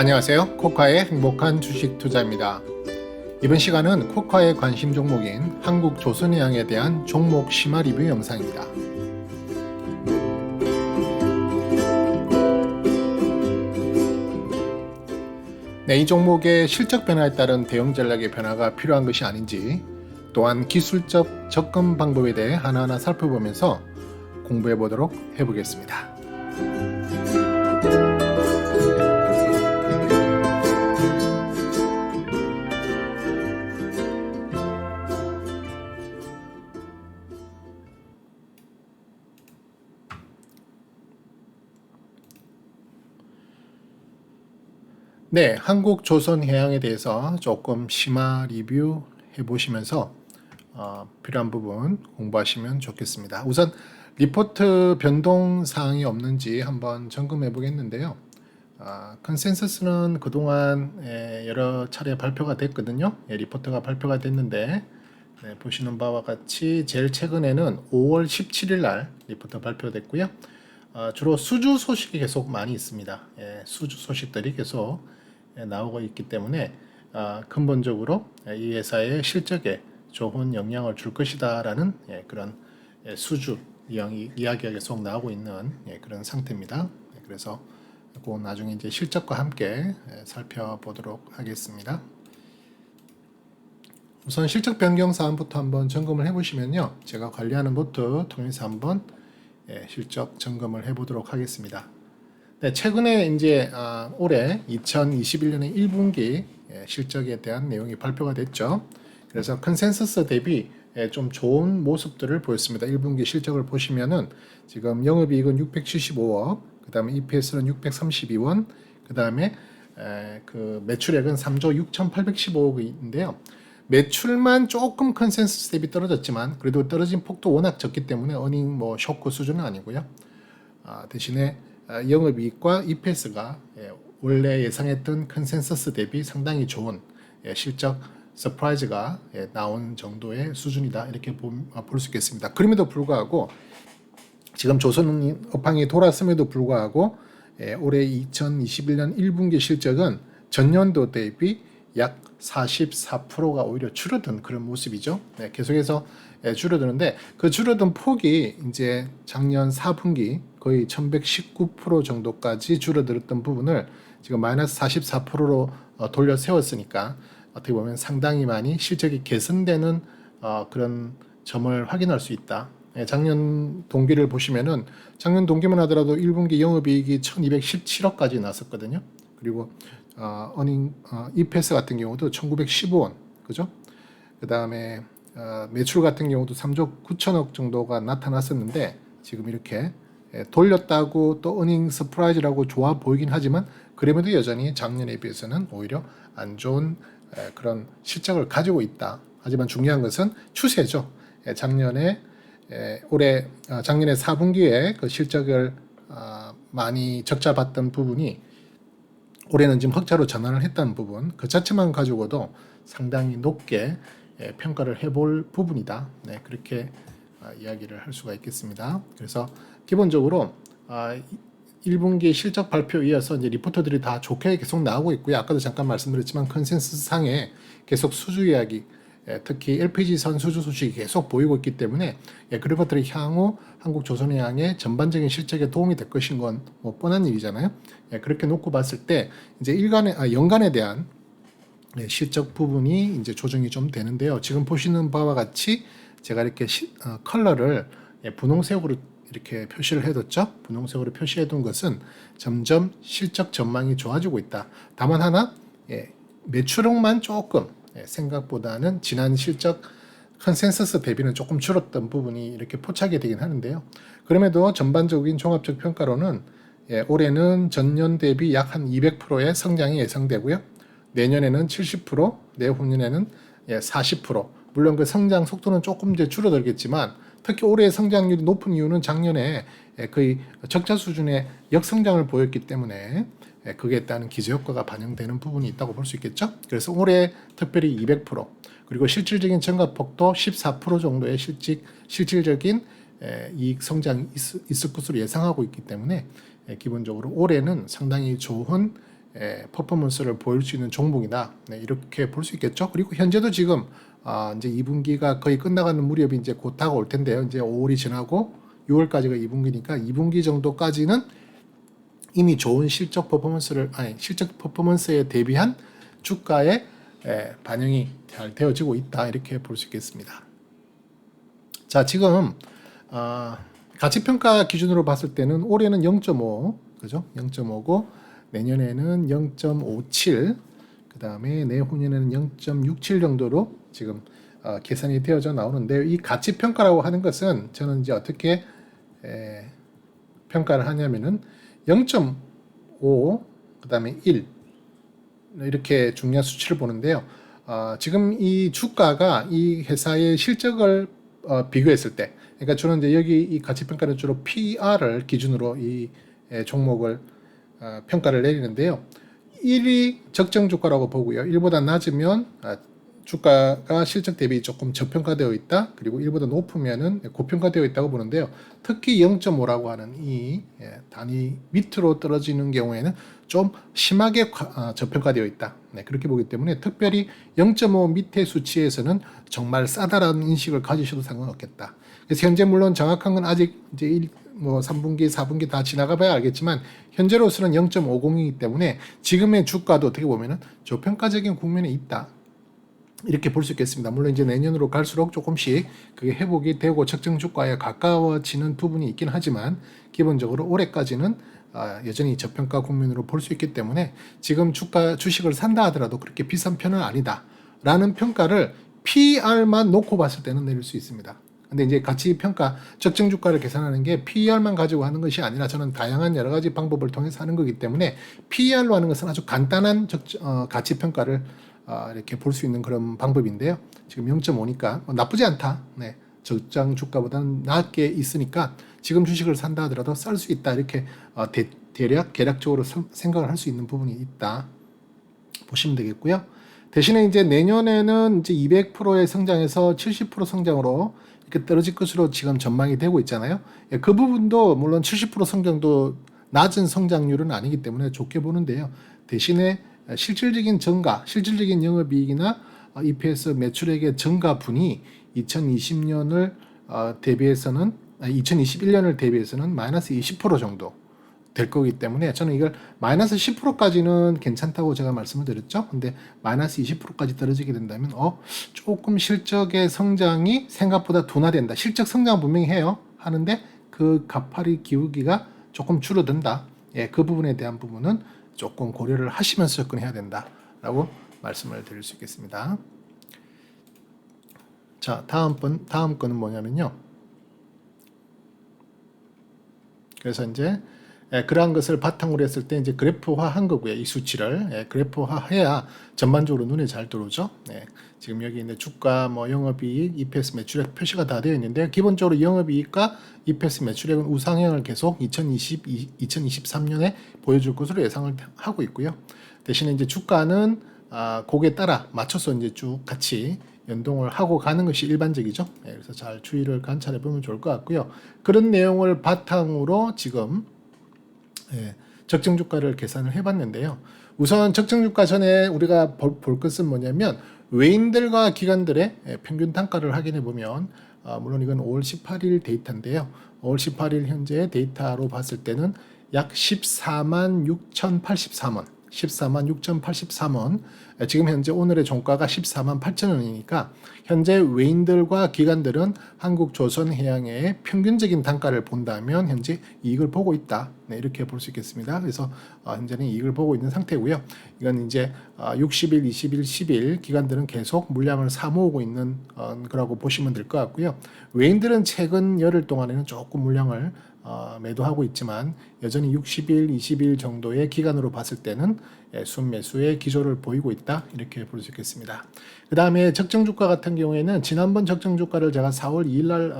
안녕하세요. 코카의 행복한 주식 투자입니다. 이번 시간은 코카의 관심 종목인 한국조선해양에 대한 종목 심화 리뷰 영상입니다. 이 종목의 실적 변화에 따른 대응 전략의 변화가 필요한 것이 아닌지, 또한 기술적 접근 방법에 대해 하나하나 살펴보면서 공부해 보도록 해보겠습니다. 네, 한국조선해양에 대해서 조금 심화 리뷰 해보시면서 필요한 부분 공부하시면 좋겠습니다. 우선 리포트 변동 사항이 없는지 한번 점검해 보겠는데요. 컨센서스는 그동안 여러 차례 발표가 됐거든요. 리포트가 발표가 됐는데 보시는 바와 같이 제일 최근에는 5월 17일 날 리포트 발표됐고요. 주로 수주 소식이 계속 많이 있습니다. 수주 소식들이 계속 나오고 있기 때문에 근본적으로 이 회사의 실적에 좋은 영향을 줄 것이다라는 그런 수주 이야기가 계속 나오고 있는 그런 상태입니다. 그래서 그 나중에 이제 실적과 함께 살펴보도록 하겠습니다. 우선 실적 변경 사항부터 한번 점검을 해보시면요, 제가 관리하는 보트 통해서 한번 실적 점검을 해보도록 하겠습니다. 네, 최근에 이제 올해 2021년의 1분기 실적에 대한 내용이 발표가 됐죠. 그래서 컨센서스 대비 좀 좋은 모습들을 보였습니다. 1분기 실적을 보시면은 지금 영업이익은 675억, 그 다음에 EPS는 632원, 그 다음에 그 매출액은 3조 6,815억인데요. 매출만 조금 컨센서스 대비 떨어졌지만 그래도 떨어진 폭도 워낙 적기 때문에 어닝 뭐 쇼크 수준은 아니고요. 대신에 영업이익과 EPS가 원래 예상했던 컨센서스 대비 상당히 좋은 실적 서프라이즈가 나온 정도의 수준이다, 이렇게 볼 수 있겠습니다. 그럼에도 불구하고 지금 조선 업황이 돌았음에도 불구하고 올해 2021년 1분기 실적은 전년도 대비 약 44%가 오히려 줄어든 그런 모습이죠. 계속해서 줄어드는데 그 줄어든 폭이 이제 작년 4분기 거의 1119% 정도까지 줄어들었던 부분을 지금 마이너스 44%로 돌려 세웠으니까 어떻게 보면 상당히 많이 실적이 개선되는 그런 점을 확인할 수 있다. 작년 동기를 보시면은 작년 동기만 하더라도 1분기 영업이익이 1217억까지 났었거든요. 그리고 EPS 같은 경우도 1915원, 그죠? 그 다음에 매출 같은 경우도 3조 9천억 정도가 나타났었는데 지금 이렇게 돌렸다고 또 어닝 서프라이즈라고 좋아 보이긴 하지만 그럼에도 여전히 작년에 비해서는 오히려 안 좋은 그런 실적을 가지고 있다. 하지만 중요한 것은 추세죠. 작년에 4분기에 그 실적을 많이 적자 봤던 부분이 올해는 지금 흑자로 전환을 했다는 부분, 그 자체만 가지고도 상당히 높게 평가를 해볼 부분이다. 그렇게 이야기를 할 수가 있겠습니다. 그래서 기본적으로 1분기 실적 발표에 이어서 이제 리포터들이 다 좋게 계속 나오고 있고요. 아까도 잠깐 말씀드렸지만 컨센서스 상에 계속 수주 이야기, 특히 LPG선 수주 소식이 계속 보이고 있기 때문에 그런 것들이 향후 한국조선해양의 전반적인 실적에 도움이 될 것인 건 뭐 뻔한 일이잖아요. 그렇게 놓고 봤을 때 이제 연간에 대한 실적 부분이 이제 조정이 좀 되는데요. 지금 보시는 바와 같이 제가 이렇게 컬러를 분홍색으로 이렇게 표시를 해뒀죠. 분홍색으로 표시해둔 것은 점점 실적 전망이 좋아지고 있다. 다만 하나 매출액만 조금 생각보다는 지난 실적 컨센서스 대비는 조금 줄었던 부분이 이렇게 포착이 되긴 하는데요. 그럼에도 전반적인 종합적 평가로는 올해는 전년 대비 약 한 200%의 성장이 예상되고요. 내년에는 70%, 내후년에는 40%. 물론 그 성장 속도는 조금 이제 줄어들겠지만 특히 올해 성장률이 높은 이유는 작년에 거의 적자 수준의 역성장을 보였기 때문에 그에 따른 기저효과가 반영되는 부분이 있다고 볼 수 있겠죠. 그래서 올해 특별히 200%, 그리고 실질적인 증가폭도 14% 정도의 실질적인 이익 성장이 있을 것으로 예상하고 있기 때문에 기본적으로 올해는 상당히 좋은 퍼포먼스를 보일 수 있는 종목이다. 네, 이렇게 볼 수 있겠죠. 그리고 현재도 지금 이제 2분기가 거의 끝나가는 무렵이 이제 곧 다가올 텐데요. 이제 5월이 지나고 6월까지가 2분기니까 2분기 정도까지는 이미 좋은 실적 퍼포먼스에 대비한 주가의 반영이 잘 되어지고 있다. 이렇게 볼 수 있겠습니다. 자, 지금 가치평가 기준으로 봤을 때는 올해는 0.5, 그죠? 0.5고 내년에는 0.57, 그 다음에 내후년에는 0.67 정도로 지금 계산이 되어져 나오는데, 이 가치평가라고 하는 것은 저는 이제 어떻게 평가를 하냐면은 0.5, 그 다음에 1 이렇게 중요한 수치를 보는데요. 지금 이 주가가 이 회사의 실적을 비교했을 때, 그러니까 주로 이제 여기 이 가치평가는 주로 PR을 기준으로 이 종목을 평가를 내리는데요. 1이 적정 주가라고 보고요. 1보다 낮으면 주가가 실적 대비 조금 저평가되어 있다. 그리고 1보다 높으면은 고평가되어 있다고 보는데요. 특히 0.5라고 하는 이 단위 밑으로 떨어지는 경우에는 좀 심하게 저평가되어 있다. 네, 그렇게 보기 때문에 특별히 0.5 밑의 수치에서는 정말 싸다라는 인식을 가지셔도 상관없겠다. 그래서 현재 물론 정확한 건 아직 이제 3분기, 4분기 다 지나가 봐야 알겠지만 현재로서는 0.50이기 때문에 지금의 주가도 어떻게 보면은 저평가적인 국면에 있다. 이렇게 볼 수 있겠습니다. 물론 이제 내년으로 갈수록 조금씩 그게 회복이 되고 적정 주가에 가까워지는 부분이 있긴 하지만 기본적으로 올해까지는 여전히 저평가 국면으로 볼 수 있기 때문에 지금 주식을 산다 하더라도 그렇게 비싼 편은 아니다 라는 평가를 PR만 놓고 봤을 때는 내릴 수 있습니다. 근데 이제 가치 평가, 적정 주가를 계산하는 게 PER만 가지고 하는 것이 아니라 저는 다양한 여러 가지 방법을 통해서 하는 거기 때문에 PER로 하는 것은 아주 간단한 가치 평가를 이렇게 볼 수 있는 그런 방법인데요. 지금 0.5니까 나쁘지 않다. 네, 적정 주가보다는 낮게 있으니까 지금 주식을 산다 하더라도 쌀 수 있다. 이렇게 대략적으로 생각을 할 수 있는 부분이 있다. 보시면 되겠고요. 대신에 이제 내년에는 이제 200%의 성장에서 70% 성장으로 이렇게 떨어질 것으로 지금 전망이 되고 있잖아요. 그 부분도 물론 70% 성장도 낮은 성장률은 아니기 때문에 좋게 보는데요. 대신에 실질적인 영업이익이나 EPS 매출액의 증가분이 2021년을 대비해서는 마이너스 20% 정도 될 거기 때문에 저는 이걸 마이너스 10%까지는 괜찮다고 제가 말씀을 드렸죠. 근데 마이너스 20%까지 떨어지게 된다면 조금 실적의 성장이 생각보다 둔화된다. 실적 성장 분명히 해요. 하는데 그 가파리 기울기가 조금 줄어든다. 그 부분에 대한 부분은 조금 고려를 하시면서 접근해야 된다라고 말씀을 드릴 수 있겠습니다. 자, 다음 거는 뭐냐면요. 그래서 이제 그러한 것을 바탕으로 했을 때 이제 그래프화한 거고요. 이 수치를 그래프화해야 전반적으로 눈에 잘 들어오죠. 지금 여기 있는 주가, 영업이익, EPS 매출액 표시가 다 되어 있는데 기본적으로 영업이익과 EPS 매출액은 우상향을 계속 2023년에 보여줄 것으로 예상을 하고 있고요. 대신에 이제 주가는 거기에 따라 맞춰서 이제 쭉 같이 연동을 하고 가는 것이 일반적이죠. 그래서 잘 추이를 관찰해 보면 좋을 것 같고요. 그런 내용을 바탕으로 지금 적정 주가를 계산을 해봤는데요. 우선 적정 주가 전에 우리가 볼 것은 뭐냐면 외인들과 기관들의 평균 단가를 확인해 보면 물론 이건 5월 18일 데이터인데요. 5월 18일 현재 데이터로 봤을 때는 약 14만 6,083원 14만 6,083원. 지금 현재 오늘의 종가가 14만 8천원이니까 현재 외인들과 기관들은 한국조선해양의 평균적인 단가를 본다면 현재 이익을 보고 있다. 이렇게 볼 수 있겠습니다. 그래서 현재는 이익을 보고 있는 상태고요. 이건 이제 60일, 20일, 10일 기관들은 계속 물량을 사 모으고 있는 거라고 보시면 될 것 같고요. 외인들은 최근 열흘 동안에는 조금 물량을 매도하고 있지만 여전히 60일, 20일 정도의 기간으로 봤을 때는 순매수의 기조를 보이고 있다. 이렇게 볼 수 있겠습니다. 그 다음에 적정주가 같은 경우에는 지난번 적정주가를 제가 4월 2일 날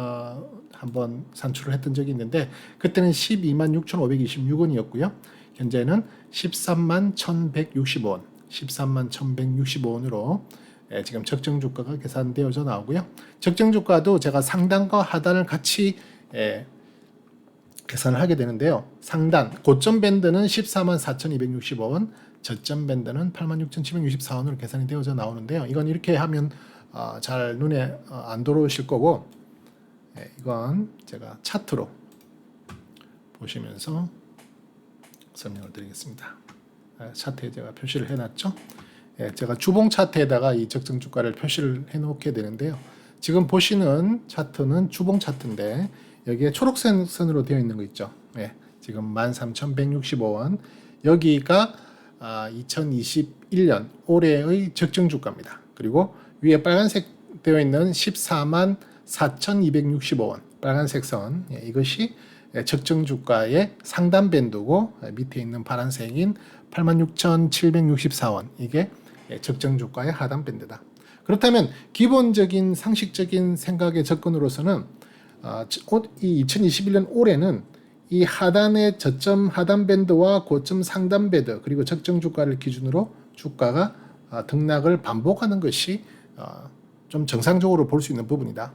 한번 산출을 했던 적이 있는데 그때는 12만 6,526원이었고요. 현재는 13만 1,165원 13만 1,165원으로 지금 적정주가가 계산되어져 나오고요. 적정주가도 제가 상단과 하단을 같이 계산을 하게 되는데요. 상단 고점 밴드는 14만 4,260원, 저점 밴드는 86,764원으로 계산이 되어져 나오는데요. 이건 이렇게 하면 잘 눈에 안 들어오실 거고, 이건 제가 차트로 보시면서 설명을 드리겠습니다. 차트에 제가 표시를 해놨죠. 제가 주봉 차트에다가 이 적정 주가를 표시를 해놓게 되는데요. 지금 보시는 차트는 주봉 차트인데 여기에 초록색 선으로 되어 있는 거 있죠. 지금 13,165원. 여기가 2021년 올해의 적정 주가입니다. 그리고 위에 빨간색 되어 있는 144,265원 빨간색 선, 이것이 적정 주가의 상단 밴드고, 밑에 있는 파란색인 86,764원, 이게 적정 주가의 하단 밴드다. 그렇다면 기본적인 상식적인 생각의 접근으로서는 이 2021년 올해는 이 하단의 저점 하단 밴드와 고점 상단 밴드 그리고 적정 주가를 기준으로 주가가 등락을 반복하는 것이 좀 정상적으로 볼 수 있는 부분이다.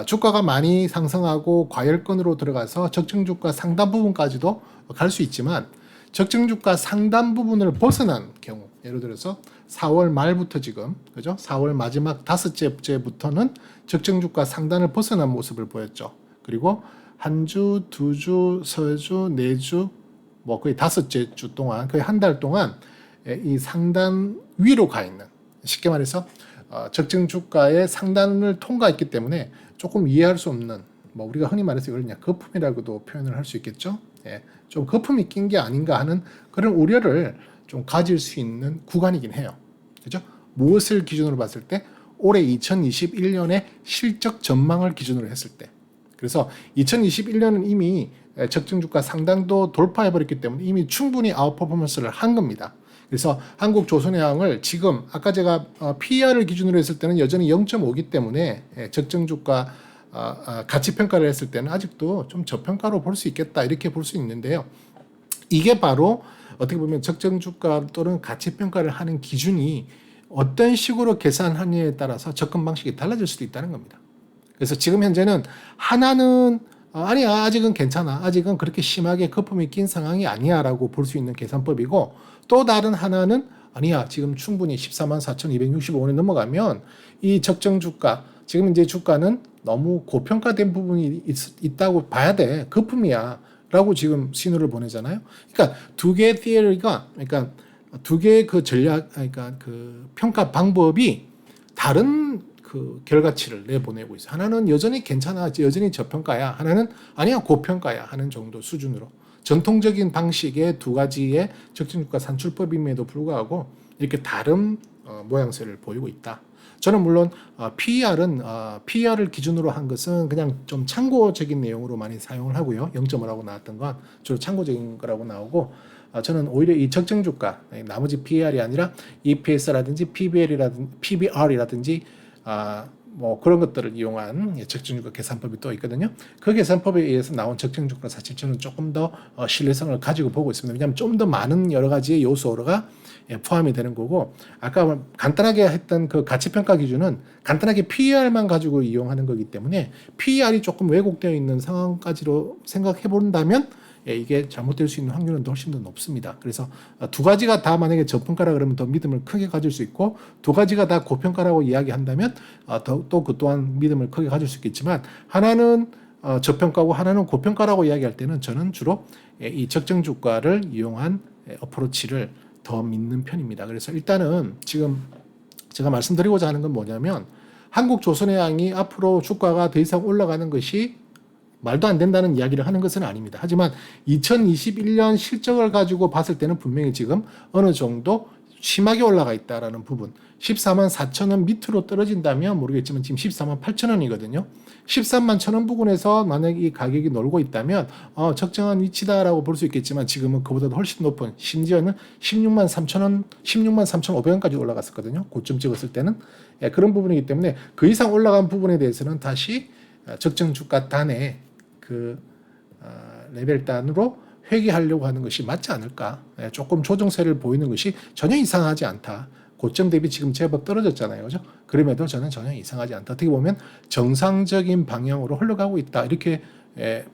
주가가 많이 상승하고 과열권으로 들어가서 적정 주가 상단 부분까지도 갈 수 있지만, 적정 주가 상단 부분을 벗어난 경우, 예를 들어서 4월 말부터 지금, 그죠? 4월 마지막 다섯째 주부터는 적정 주가 상단을 벗어난 모습을 보였죠. 그리고 한 주, 두 주, 세 주, 네 주, 뭐 거의 다섯째 주 동안, 거의 한 달 동안 이 상단 위로 가 있는, 쉽게 말해서 적정 주가의 상단을 통과했기 때문에 조금 이해할 수 없는, 뭐 우리가 흔히 말해서 이걸 그냥 거품이라고도 표현을 할 수 있겠죠. 좀 거품이 낀 게 아닌가 하는 그런 우려를 좀 가질 수 있는 구간이긴 해요. 그죠? 무엇을 기준으로 봤을 때? 올해 2021년의 실적 전망을 기준으로 했을 때. 그래서 2021년은 이미 적정 주가 상단도 돌파해버렸기 때문에 이미 충분히 아웃퍼포먼스를 한 겁니다. 그래서 한국조선해양을 지금 아까 제가 PER을 기준으로 했을 때는 여전히 0.5기 때문에 적정 주가 가치 평가를 했을 때는 아직도 좀 저평가로 볼 수 있겠다, 이렇게 볼 수 있는데요. 이게 바로 어떻게 보면 적정 주가 또는 가치 평가를 하는 기준이 어떤 식으로 계산하느냐에 따라서 접근 방식이 달라질 수도 있다는 겁니다. 그래서 지금 현재는 하나는 아니야, 아직은 괜찮아, 아직은 그렇게 심하게 거품이 낀 상황이 아니야 라고 볼 수 있는 계산법이고, 또 다른 하나는 아니야, 지금 충분히 144,265원에 넘어가면 이 적정 주가, 지금 이제 주가는 너무 고평가된 부분이 있다고 봐야 돼, 거품이야 라고 지금 신호를 보내잖아요. 그러니까 두 개의 theory가, 그러니까 두 개의 그 전략, 그러니까 그 평가 방법이 다른 그 결과치를 내보내고 있어요. 하나는 여전히 괜찮아, 여전히 저평가야, 하나는 아니야, 고평가야 하는 정도 수준으로, 전통적인 방식의 두 가지의 적정주가 산출법임에도 불구하고 이렇게 다른 모양새를 보이고 있다. 저는 물론 PER을 기준으로 한 것은 그냥 좀 참고적인 내용으로 많이 사용을 하고요. 0.5라고 나왔던 건 주로 참고적인 거라고 나오고, 저는 오히려 이 적정 주가, 나머지 PER이 아니라 EPS라든지 PBR이라든지 뭐 그런 것들을 이용한 적정주가 계산법이 또 있거든요. 그 계산법에 의해서 나온 적정주가 사실 저는 조금 더 신뢰성을 가지고 보고 있습니다. 왜냐하면 좀 더 많은 여러 가지의 요소가 포함이 되는 거고, 아까 간단하게 했던 그 가치평가 기준은 간단하게 PER만 가지고 이용하는 거기 때문에 PER이 조금 왜곡되어 있는 상황까지로 생각해 본다면 이게 잘못될 수 있는 확률은 훨씬 더 높습니다. 그래서 두 가지가 다 만약에 저평가라 그러면 더 믿음을 크게 가질 수 있고, 두 가지가 다 고평가라고 이야기한다면 또 그 또한 믿음을 크게 가질 수 있겠지만, 하나는 저평가고 하나는 고평가라고 이야기할 때는 저는 주로 이 적정 주가를 이용한 어프로치를 더 믿는 편입니다. 그래서 일단은 지금 제가 말씀드리고자 하는 건 뭐냐면, 한국조선해양이 앞으로 주가가 더 이상 올라가는 것이 말도 안 된다는 이야기를 하는 것은 아닙니다. 하지만 2021년 실적을 가지고 봤을 때는 분명히 지금 어느 정도 심하게 올라가 있다라는 부분, 14만 4천 원 밑으로 떨어진다면 모르겠지만 지금 14만 8천 원이거든요. 13만 1천 원 부근에서 만약 이 가격이 놀고 있다면 적정한 위치다라고 볼 수 있겠지만, 지금은 그보다도 훨씬 높은, 심지어는 16만 3천 원, 16만 3,500원까지 올라갔었거든요. 고점 찍었을 때는. 그런 부분이기 때문에 그 이상 올라간 부분에 대해서는 다시 적정 주가 단의 그 레벨 단으로 회귀하려고 하는 것이 맞지 않을까. 조금 조정세를 보이는 것이 전혀 이상하지 않다. 고점 대비 지금 제법 떨어졌잖아요, 그죠? 그럼에도 저는 전혀 이상하지 않다. 어떻게 보면 정상적인 방향으로 흘러가고 있다, 이렇게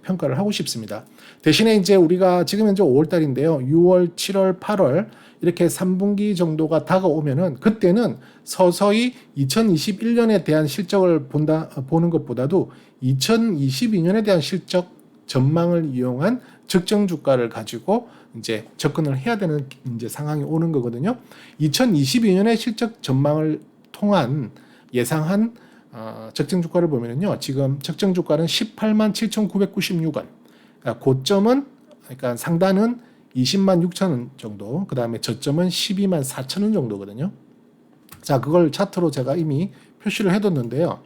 평가를 하고 싶습니다. 대신에 이제 우리가 지금 현재 5월 달인데요. 6월, 7월, 8월 이렇게 3분기 정도가 다가오면은 그때는 서서히 2021년에 대한 실적을 보는 것보다도 2022년에 대한 실적 전망을 이용한 적정 주가를 가지고 이제 접근을 해야 되는 이제 상황이 오는 거거든요. 2022년의 실적 전망을 통한 예상한 적정 주가를 보면은요, 지금 적정 주가는 18만 7,996원. 그러니까 고점은, 그러니까 상단은 20만 6천 원 정도, 그 다음에 저점은 12만 4천 원 정도거든요. 자, 그걸 차트로 제가 이미 표시를 해뒀는데요.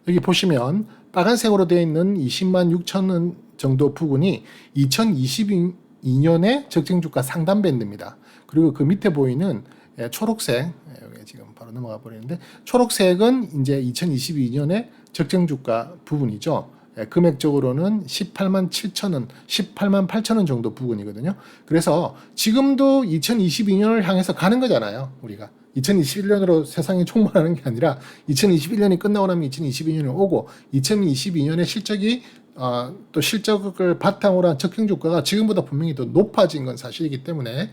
여기 보시면 빨간색으로 되어 있는 20만 6천 원 정도 부분이 2022년의 적정 주가 상단 밴드입니다. 그리고 그 밑에 보이는 초록색, 여기 지금 바로 넘어가 버리는데, 초록색은 이제 2022년의 적정 주가 부분이죠. 금액적으로는 18만 7천 원, 18만 8천 원 정도 부분이거든요. 그래서 지금도 2022년을 향해서 가는 거잖아요, 우리가. 2021년으로 세상이 총괄하는 게 아니라 2021년이 끝나고 나면 2022년이 오고 2022년의 실적이 또 실적을 바탕으로 한 적정 주가가 지금보다 분명히 더 높아진 건 사실이기 때문에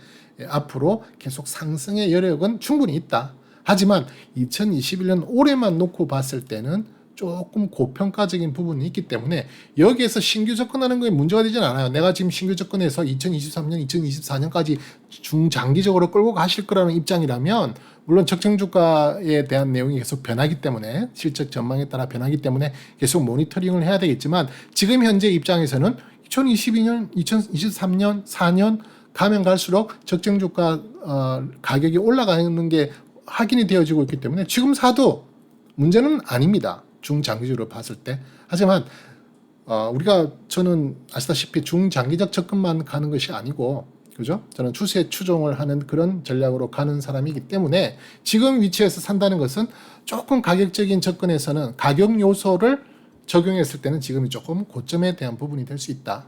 앞으로 계속 상승의 여력은 충분히 있다. 하지만 2021년 올해만 놓고 봤을 때는 조금 고평가적인 부분이 있기 때문에 여기에서 신규 접근하는 거에 문제가 되진 않아요. 내가 지금 신규 접근해서 2023년, 2024년까지 중장기적으로 끌고 가실 거라는 입장이라면 물론 적정 주가에 대한 내용이 계속 변하기 때문에 실적 전망에 따라 변하기 때문에 계속 모니터링을 해야 되겠지만 지금 현재 입장에서는 2022년, 2023년, 4년 가면 갈수록 적정 주가 가격이 올라가는 게 확인이 되어지고 있기 때문에 지금 사도 문제는 아닙니다. 중장기적으로 봤을 때. 하지만 저는 아시다시피 중장기적 접근만 가는 것이 아니고, 그죠? 저는 추세 추종을 하는 그런 전략으로 가는 사람이기 때문에 지금 위치에서 산다는 것은 조금 가격적인 접근에서는 가격 요소를 적용했을 때는 지금이 조금 고점에 대한 부분이 될 수 있다.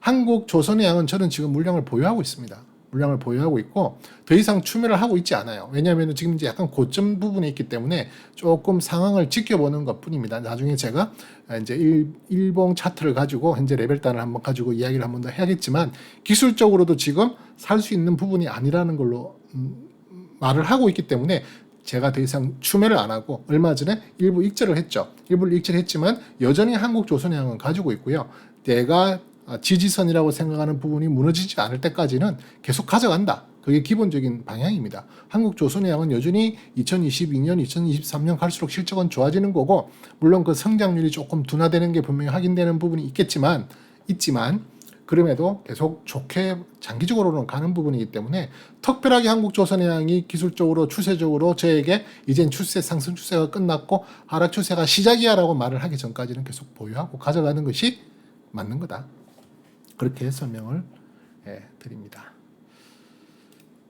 한국 조선해양은 저는 지금 물량을 보유하고 있습니다. 물량을 보유하고 있고 더 이상 추매를 하고 있지 않아요. 왜냐하면 지금 이제 약간 고점 부분에 있기 때문에 조금 상황을 지켜보는 것뿐입니다. 나중에 제가 이제 일봉 차트를 가지고 현재 레벨단을 한번 가지고 이야기를 한번 더 해야겠지만 기술적으로도 지금 살 수 있는 부분이 아니라는 걸로 말을 하고 있기 때문에 제가 더 이상 추매를 안 하고 얼마 전에 일부 익절을 했죠. 일부를 익절했지만 여전히 한국조선해양은 가지고 있고요. 내가 지지선이라고 생각하는 부분이 무너지지 않을 때까지는 계속 가져간다. 그게 기본적인 방향입니다. 한국조선해양은 여전히 2022년, 2023년 갈수록 실적은 좋아지는 거고 물론 그 성장률이 조금 둔화되는 게 분명히 확인되는 부분이 있지만 그럼에도 계속 좋게 장기적으로는 가는 부분이기 때문에 특별하게 한국조선해양이 기술적으로 추세적으로 저에게 이젠 상승 추세가 끝났고 하락 추세가 시작이야라고 말을 하기 전까지는 계속 보유하고 가져가는 것이 맞는 거다. 그렇게 설명을 드립니다.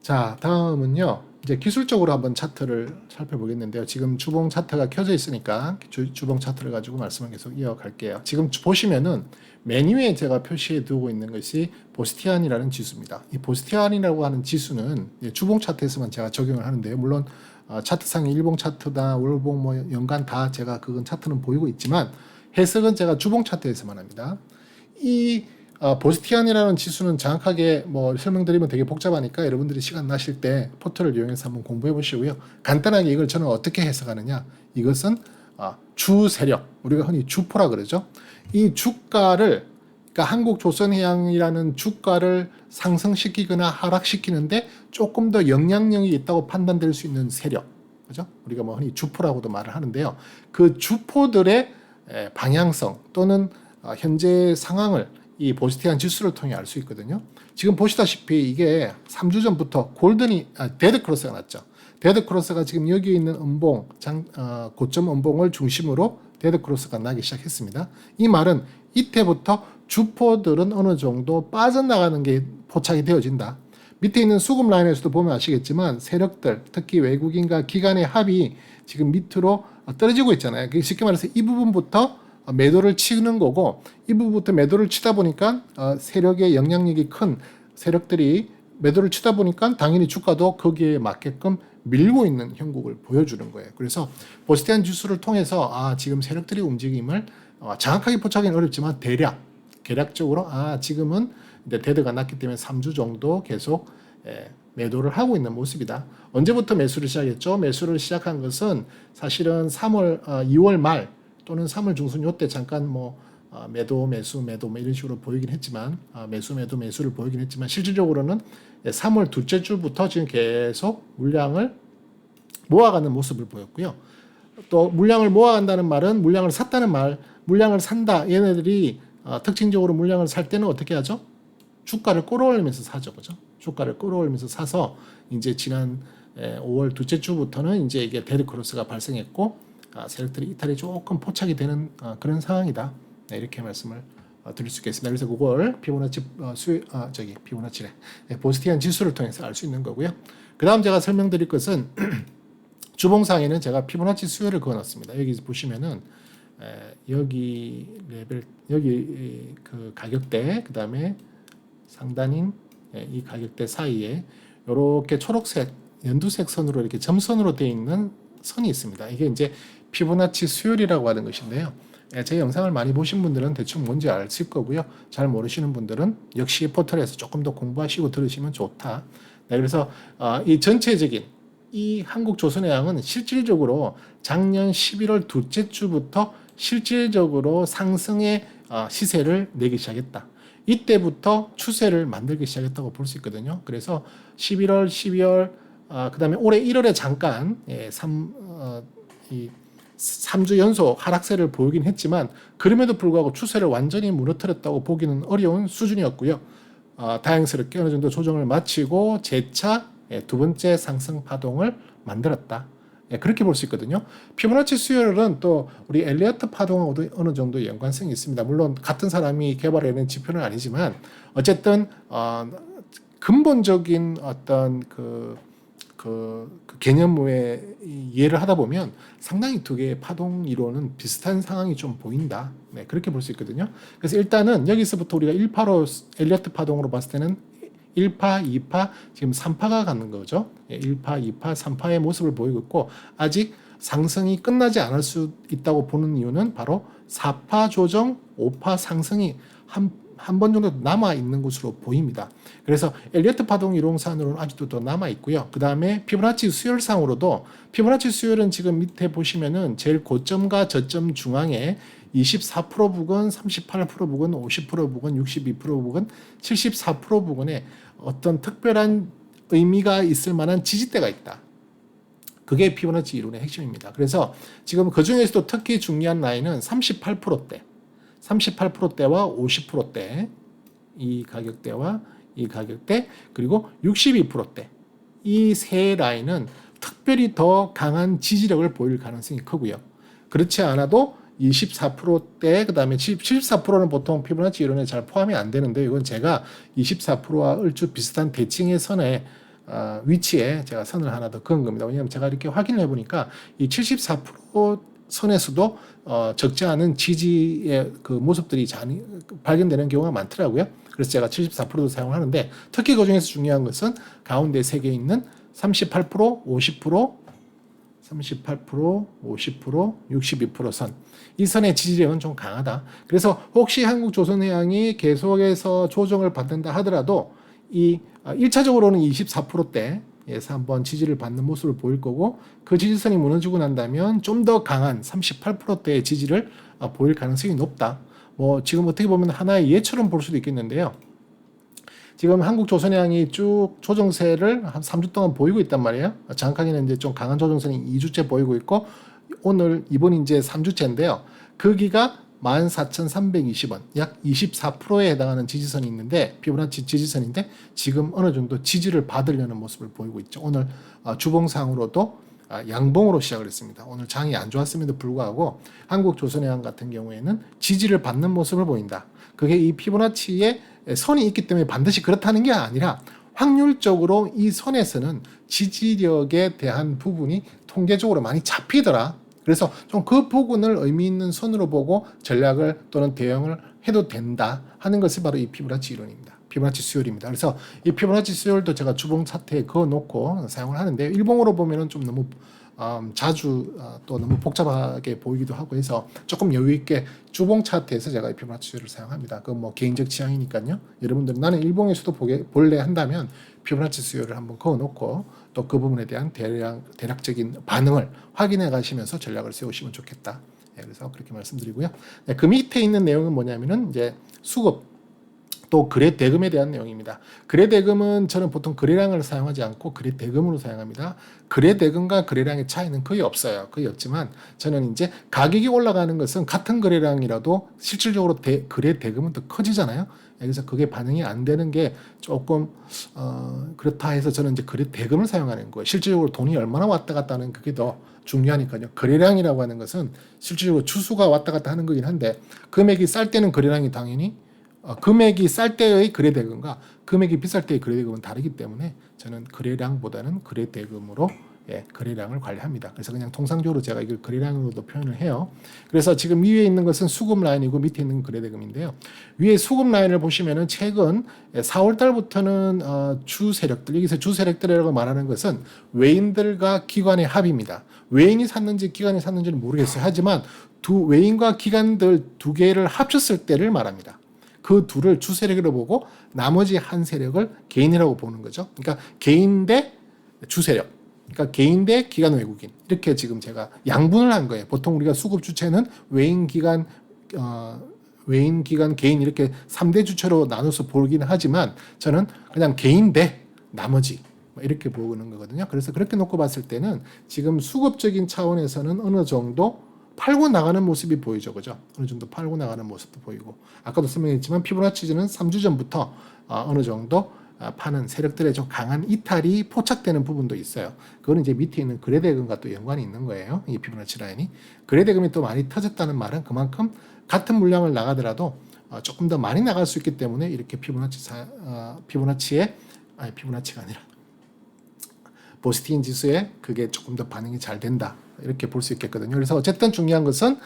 자, 다음은요. 이제 기술적으로 한번 차트를 살펴보겠는데요. 지금 주봉 차트가 켜져 있으니까 주봉 차트를 가지고 말씀을 계속 이어갈게요. 지금 보시면은 메뉴에 제가 표시해 두고 있는 것이 보스티안이라는 지수입니다. 이 보스티안이라고 하는 지수는 주봉 차트에서만 제가 적용을 하는데요. 물론 차트상의 일봉 차트나 월봉 연간 다 제가 그건 차트는 보이고 있지만 해석은 제가 주봉 차트에서만 합니다. 이 보스티안이라는 지수는 정확하게 설명드리면 되게 복잡하니까 여러분들이 시간 나실 때 포털을 이용해서 한번 공부해 보시고요. 간단하게 이걸 저는 어떻게 해석하느냐. 이것은 주 세력, 우리가 흔히 주포라 그러죠. 이 주가를, 그러니까 한국조선해양이라는 주가를 상승시키거나 하락시키는데 조금 더 영향력이 있다고 판단될 수 있는 세력, 그죠? 우리가 흔히 주포라고도 말을 하는데요. 그 주포들의 방향성 또는 현재 상황을 이 보스티안 지수를 통해 알 수 있거든요. 지금 보시다시피 이게 3주 전부터 데드크로스가 났죠. 데드크로스가 지금 여기 있는 고점 음봉을 중심으로 데드크로스가 나기 시작했습니다. 이 말은 이때부터 주포들은 어느 정도 빠져나가는 게 포착이 되어진다. 밑에 있는 수급 라인에서도 보면 아시겠지만 세력들, 특히 외국인과 기관의 합이 지금 밑으로 떨어지고 있잖아요. 쉽게 말해서 이 부분부터 매도를 치는 거고 이 부분부터 매도를 치다 보니까 세력의 영향력이 큰 세력들이 매도를 치다 보니까 당연히 주가도 거기에 맞게끔 밀고 있는 형국을 보여주는 거예요. 그래서 보스티안 지수를 통해서 지금 세력들이 움직임을 정확하게 포착하기는 어렵지만 계략적으로 지금은 이제 데드가 났기 때문에 3주 정도 계속 매도를 하고 있는 모습이다. 언제부터 매수를 시작했죠? 매수를 시작한 것은 사실은 2월 말 또는 3월 중순 요때 잠깐 매도 매수 매도 이런 식으로 보이긴 했지만 매수 매도 매수를 보이긴 했지만 실질적으로는 3월 둘째 주부터 지금 계속 물량을 모아가는 모습을 보였고요. 또 물량을 모아간다는 말은 물량을 샀다는 말, 물량을 산다. 얘네들이 특징적으로 물량을 살 때는 어떻게 하죠? 주가를 끌어올리면서 사죠, 그죠? 주가를 끌어올리면서 사서 이제 지난 5월 둘째 주부터는 이제 이게 데드 크로스가 발생했고 세력들이 이탈이 조금 포착이 되는 그런 상황이다. 네, 이렇게 말씀을 드릴 수 있겠습니다. 그래서 그걸 피보나치 피보나치래 보스티안 지수를 통해서 알 수 있는 거고요. 그 다음 제가 설명드릴 것은 주봉상에는 제가 피보나치 수요를 그어놨습니다. 여기 보시면은 여기 레벨 여기 그 가격대 그 다음에 상단인 이 가격대 사이에 이렇게 초록색 연두색 선으로 이렇게 점선으로 되어 있는 선이 있습니다. 이게 이제 피보나치 수열이라고 하는 것인데요. 제 영상을 많이 보신 분들은 대충 뭔지 아실 거고요. 잘 모르시는 분들은 역시 포털에서 조금 더 공부하시고 들으시면 좋다. 네, 그래서 이 전체적인 이 한국조선해양은 실질적으로 작년 11월 둘째 주부터 실질적으로 상승의 시세를 내기 시작했다. 이때부터 추세를 만들기 시작했다고 볼 수 있거든요. 그래서 11월, 12월, 그 다음에 올해 1월에 잠깐 3주 연속 하락세를 보이긴 했지만 그럼에도 불구하고 추세를 완전히 무너뜨렸다고 보기는 어려운 수준이었고요. 다행스럽게 어느 정도 조정을 마치고 재차 두 번째 상승 파동을 만들었다. 그렇게 볼 수 있거든요. 피보나치 수열은 또 우리 엘리어트 파동하고도 어느 정도 연관성이 있습니다. 물론 같은 사람이 개발해낸 지표는 아니지만 어쨌든 근본적인 어떤 그 개념의 이해를 하다 보면 상당히 두 개의 파동 이론은 비슷한 상황이 좀 보인다. 네, 그렇게 볼 수 있거든요. 그래서 일단은 여기서부터 우리가 1파로 엘리어트 파동으로 봤을 때는 1파, 2파, 지금 3파가 가는 거죠. 1파, 2파, 3파의 모습을 보이고 있고 아직 상승이 끝나지 않을 수 있다고 보는 이유는 바로 4파 조정, 5파 상승이 한 번 정도 남아 있는 것으로 보입니다. 그래서 엘리어트 파동 이론상으로는 아직도 더 남아 있고요. 그 다음에 피보나치 수열상으로도 피보나치 수열은 지금 밑에 보시면은 제일 고점과 저점 중앙에 24% 부근, 38% 부근, 50% 부근, 62% 부근, 74% 부근에 어떤 특별한 의미가 있을 만한 지지대가 있다. 그게 피보나치 이론의 핵심입니다. 그래서 지금 그 중에서도 특히 중요한 라인은 38%대, 38%대와 50%대, 이 가격대와 이 가격대, 그리고 62%대. 이 세 라인은 특별히 더 강한 지지력을 보일 가능성이 크고요. 그렇지 않아도 24%대, 그 다음에 74%는 보통 피보나치 이론에 잘 포함이 안 되는데 이건 제가 24%와 얼추 비슷한 대칭의 선에 위치에 제가 선을 하나 더 그은 겁니다. 왜냐하면 제가 이렇게 확인을 해보니까 이 74% 선에서도 적지 않은 지지의 그 모습들이 발견되는 경우가 많더라고요. 그래서 제가 74%도 사용을 하는데 특히 그 중에서 중요한 것은 가운데 세 개 있는 38%, 50%, 38%, 50%, 62% 선. 이 선의 지지력은 좀 강하다. 그래서 혹시 한국조선해양이 계속해서 조정을 받는다 하더라도 이 1차적으로는 24%대에서 한번 지지를 받는 모습을 보일 거고 그 지지선이 무너지고 난다면 좀 더 강한 38%대의 지지를 보일 가능성이 높다. 지금 어떻게 보면 하나의 예처럼 볼 수도 있겠는데요. 지금 한국조선해양이 쭉 조정세를 한 3주 동안 보이고 있단 말이에요. 정확하게는 이제 좀 강한 조정세는 2주째 보이고 있고 이번 이제 3주째인데요. 거기가 14,320원, 약 24%에 해당하는 지지선이 있는데 피보나치 지지선인데 지금 어느 정도 지지를 받으려는 모습을 보이고 있죠. 오늘 주봉상으로도 양봉으로 시작을 했습니다. 오늘 장이 안 좋았음에도 불구하고 한국조선해양 같은 경우에는 지지를 받는 모습을 보인다. 그게 이 피보나치에 선이 있기 때문에 반드시 그렇다는 게 아니라 확률적으로 이 선에서는 지지력에 대한 부분이 통계적으로 많이 잡히더라. 그래서 좀 그 부분을 의미 있는 선으로 보고 전략을 또는 대응을 해도 된다 하는 것이 바로 이 피보나치 이론입니다. 피보나치 수열입니다. 그래서 이 피보나치 수열도 제가 주봉 차트에 그어 놓고 사용을 하는데 일봉으로 보면은 좀 너무 자주 또 너무 복잡하게 보이기도 하고 해서 조금 여유 있게 주봉 차트에서 제가 이 피보나치 수열을 사용합니다. 그건 뭐 개인적 취향이니까요. 여러분들은 나는 일봉에서도 볼래 한다면 피보나치 수열을 한번 그어 놓고 또 그 부분에 대한 대략적인 반응을 확인해 가시면서 전략을 세우시면 좋겠다. 그래서 그렇게 말씀드리고요. 그 밑에 있는 내용은 뭐냐면은 이제 수급 또 거래 대금에 대한 내용입니다. 거래 대금은 저는 보통 거래량을 사용하지 않고 거래 대금으로 사용합니다. 거래 대금과 거래량의 차이는 거의 없어요. 거의 없지만 저는 이제 가격이 올라가는 것은 같은 거래량이라도 실질적으로 거래 대금은 더 커지잖아요. 그래서 그게 반영이 안 되는 게 조금 그렇다 해서 저는 이제 거래 대금을 사용하는 거예요. 실질적으로 돈이 얼마나 왔다 갔다 하는 그게 더 중요하니까요. 거래량이라고 하는 것은 실질적으로 추수가 왔다 갔다 하는 거긴 한데 금액이 쌀 때는 거래량이 당연히 금액이 쌀 때의 거래대금과 금액이 비쌀 때의 거래대금은 다르기 때문에 저는 거래량보다는 거래대금으로 거래량을 관리합니다. 그래서 그냥 통상적으로 제가 이걸 거래량으로도 표현을 해요. 그래서 지금 위에 있는 것은 수급 라인이고 밑에 있는 거래대금인데요. 위에 수급 라인을 보시면은 최근 4월 달부터는 주 세력들, 여기서 주 세력들이라고 말하는 것은 외인들과 기관의 합입니다. 외인이 샀는지 기관이 샀는지는 모르겠어요. 하지만 외인과 기관들 두 개를 합쳤을 때를 말합니다. 그 둘을 주 세력으로 보고 나머지 한 세력을 개인이라고 보는 거죠. 그러니까 개인 대 주 세력. 그러니까 개인 대 기관 외국인. 이렇게 지금 제가 양분을 한 거예요. 보통 우리가 수급 주체는 외인, 기관, 개인 이렇게 3대 주체로 나눠서 보기는 하지만 저는 그냥 개인 대 나머지 이렇게 보는 거거든요. 그래서 그렇게 놓고 봤을 때는 지금 수급적인 차원에서는 어느 정도 팔고 나가는 모습이 보이죠. 그죠? 어느 정도 팔고 나가는 모습도 보이고. 아까도 설명했지만 피보나치즈는 3주 전부터 어느 정도 파는 세력들의 좀 강한 이탈이 포착되는 부분도 있어요. 그거는 이제 밑에 있는 거래대금과 또 연관이 있는 거예요. 이 피보나치 라인이. 거래대금이 또 많이 터졌다는 말은 그만큼 같은 물량을 나가더라도 조금 더 많이 나갈 수 있기 때문에 이렇게 피보나치가 아니라 보스틴 지수에 그게 조금 더 반응이 잘 된다. 이렇게 볼 수 있겠거든요. 그래서 어쨌든 중요한 것은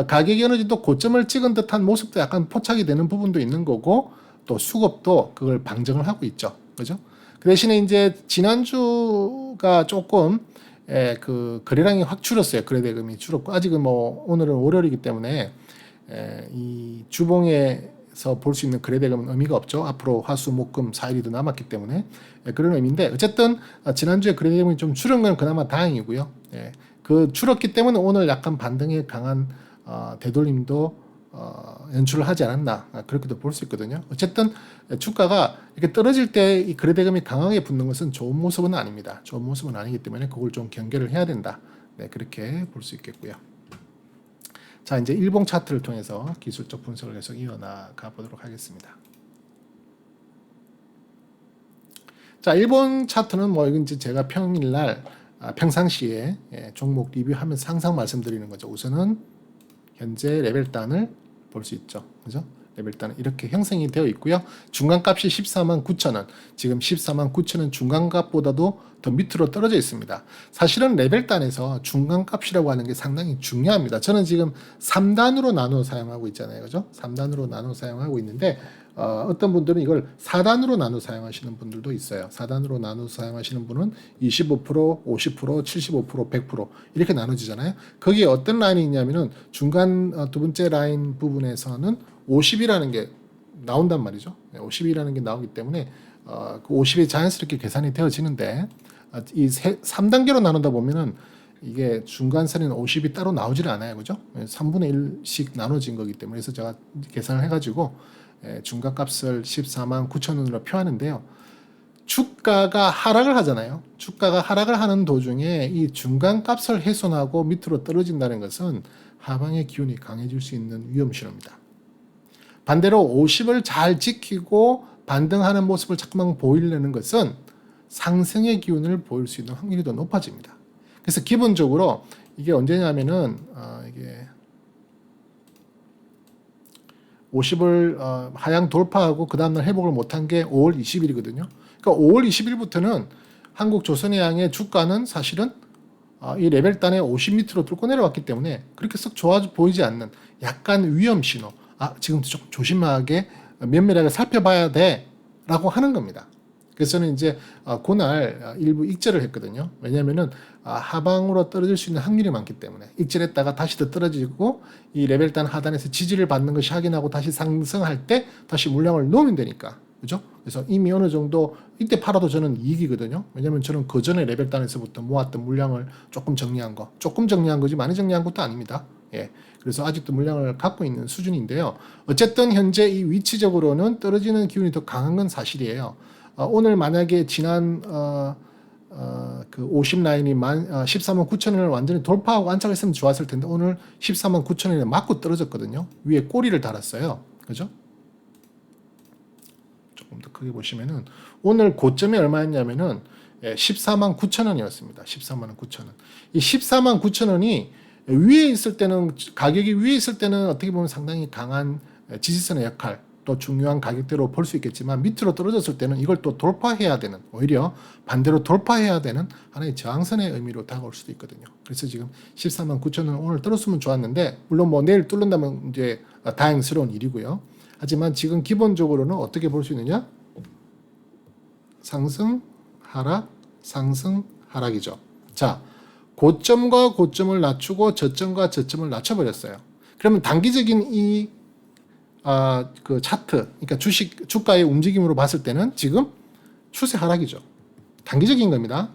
가격이 어느 정도 고점을 찍은 듯한 모습도 약간 포착이 되는 부분도 있는 거고 또 수급도 그걸 방증을 하고 있죠. 그죠? 그 대신에 이제 지난주가 조금 그 거래량이 확 줄었어요. 거래대금이 줄었고 아직은 뭐 오늘은 월요일이기 때문에 이 주봉에서 볼 수 있는 거래대금은 의미가 없죠. 앞으로 화수 목금 4일이 더 남았기 때문에 그런 의미인데 어쨌든 지난주에 거래대금이 좀 줄은 건 그나마 다행이고요. 그 줄었기 때문에 오늘 약간 반등에 강한 되돌림도 연출을 하지 않았나 그렇게도 볼 수 있거든요. 어쨌든 주가가 이렇게 떨어질 때 이 거래대금이 강하게 붙는 것은 좋은 모습은 아닙니다. 좋은 모습은 아니기 때문에 그걸 좀 경계를 해야 된다. 그렇게 볼 수 있겠고요. 자, 이제 일봉 차트를 통해서 기술적 분석을 계속 이어나가 보도록 하겠습니다. 자, 일본 차트는 뭐 이건 이제 제가 평일날 평상시에 종목 리뷰하면서 항상 말씀드리는 거죠. 우선은 현재 레벨단을 볼 수 있죠. 그죠? 레벨단은 이렇게 형성이 되어 있고요. 중간값이 149,000원. 지금 149,000원 중간값보다도 더 밑으로 떨어져 있습니다. 사실은 레벨단에서 중간값이라고 하는 게 상당히 중요합니다. 저는 지금 3단으로 나눠 사용하고 있잖아요. 그죠? 3단으로 나눠 사용하고 있는데 어떤 분들은 이걸 4단으로 나눠 사용하시는 분들도 있어요. 4단으로 나눠 사용하시는 분은 25%, 50%, 75%, 100% 이렇게 나눠지잖아요. 거기에 어떤 라인이 있냐면은 중간 두 번째 라인 부분에서는 50이라는 게 나온단 말이죠. 50이라는 게 나오기 때문에 그 50이 자연스럽게 계산이 되어지는데 이 3단계로 나누다 보면은 이게 중간선에는 50이 따로 나오질 않아요. 그죠? 3분의 1씩 나눠진 거기 때문에 그래서 제가 계산을 해가지고 중간값을 149,000원으로 표하는데요. 주가가 하락을 하잖아요. 주가가 하락을 하는 도중에 이 중간값을 훼손하고 밑으로 떨어진다는 것은 하방의 기운이 강해질 수 있는 위험 신호입니다. 반대로 50을 잘 지키고 반등하는 모습을 자꾸만 보이려는 것은 상승의 기운을 보일 수 있는 확률이 더 높아집니다. 그래서 기본적으로 이게 언제냐면은 이게 50을 하향 돌파하고 그 다음날 회복을 못한 게 5월 20일이거든요. 그러니까 5월 20일부터는 한국조선해양의 주가는 사실은 이 레벨단에 50m로 뚫고 내려왔기 때문에 그렇게 썩 좋아 보이지 않는 약간 위험 신호. 지금부터 조금 조심하게 면밀하게 살펴봐야 돼. 라고 하는 겁니다. 그래서 저는 이제 그날 일부 익절을 했거든요. 왜냐면은 하방으로 떨어질 수 있는 확률이 많기 때문에 익절했다가 다시 더 떨어지고 이 레벨단 하단에서 지지를 받는 것이 확인하고 다시 상승할 때 다시 물량을 놓으면 되니까. 그죠? 그래서 이미 어느 정도 이때 팔아도 저는 이익이거든요. 왜냐면 저는 그 전에 레벨단에서부터 모았던 물량을 조금 정리한 거지 많이 정리한 것도 아닙니다. 예. 그래서 아직도 물량을 갖고 있는 수준인데요. 어쨌든 현재 이 위치적으로는 떨어지는 기운이 더 강한 건 사실이에요. 오늘 만약에 지난 그 50 라인이 14만 9천 원을 완전히 돌파하고 안착했으면 좋았을 텐데 오늘 14만 9천 원에 맞고 떨어졌거든요. 위에 꼬리를 달았어요. 그죠? 조금 더 크게 보시면은 오늘 고점이 얼마였냐면은 14만 9천 원이었습니다. 14만 9천 원. 이 14만 9천 원이 위에 있을 때는 가격이 위에 있을 때는 어떻게 보면 상당히 강한 지지선의 역할 또 중요한 가격대로 볼 수 있겠지만 밑으로 떨어졌을 때는 이걸 또 돌파해야 되는 오히려 반대로 돌파해야 되는 하나의 저항선의 의미로 다가올 수도 있거든요. 그래서 지금 14만 9천 원 오늘 떨었으면 좋았는데 물론 뭐 내일 뚫는다면 이제 다행스러운 일이고요. 하지만 지금 기본적으로는 어떻게 볼 수 있느냐? 상승, 하락, 상승, 하락이죠. 자, 고점과 고점을 낮추고 저점과 저점을 낮춰버렸어요. 그러면 단기적인 그 차트, 그러니까 주가의 움직임으로 봤을 때는 지금 추세 하락이죠. 단기적인 겁니다.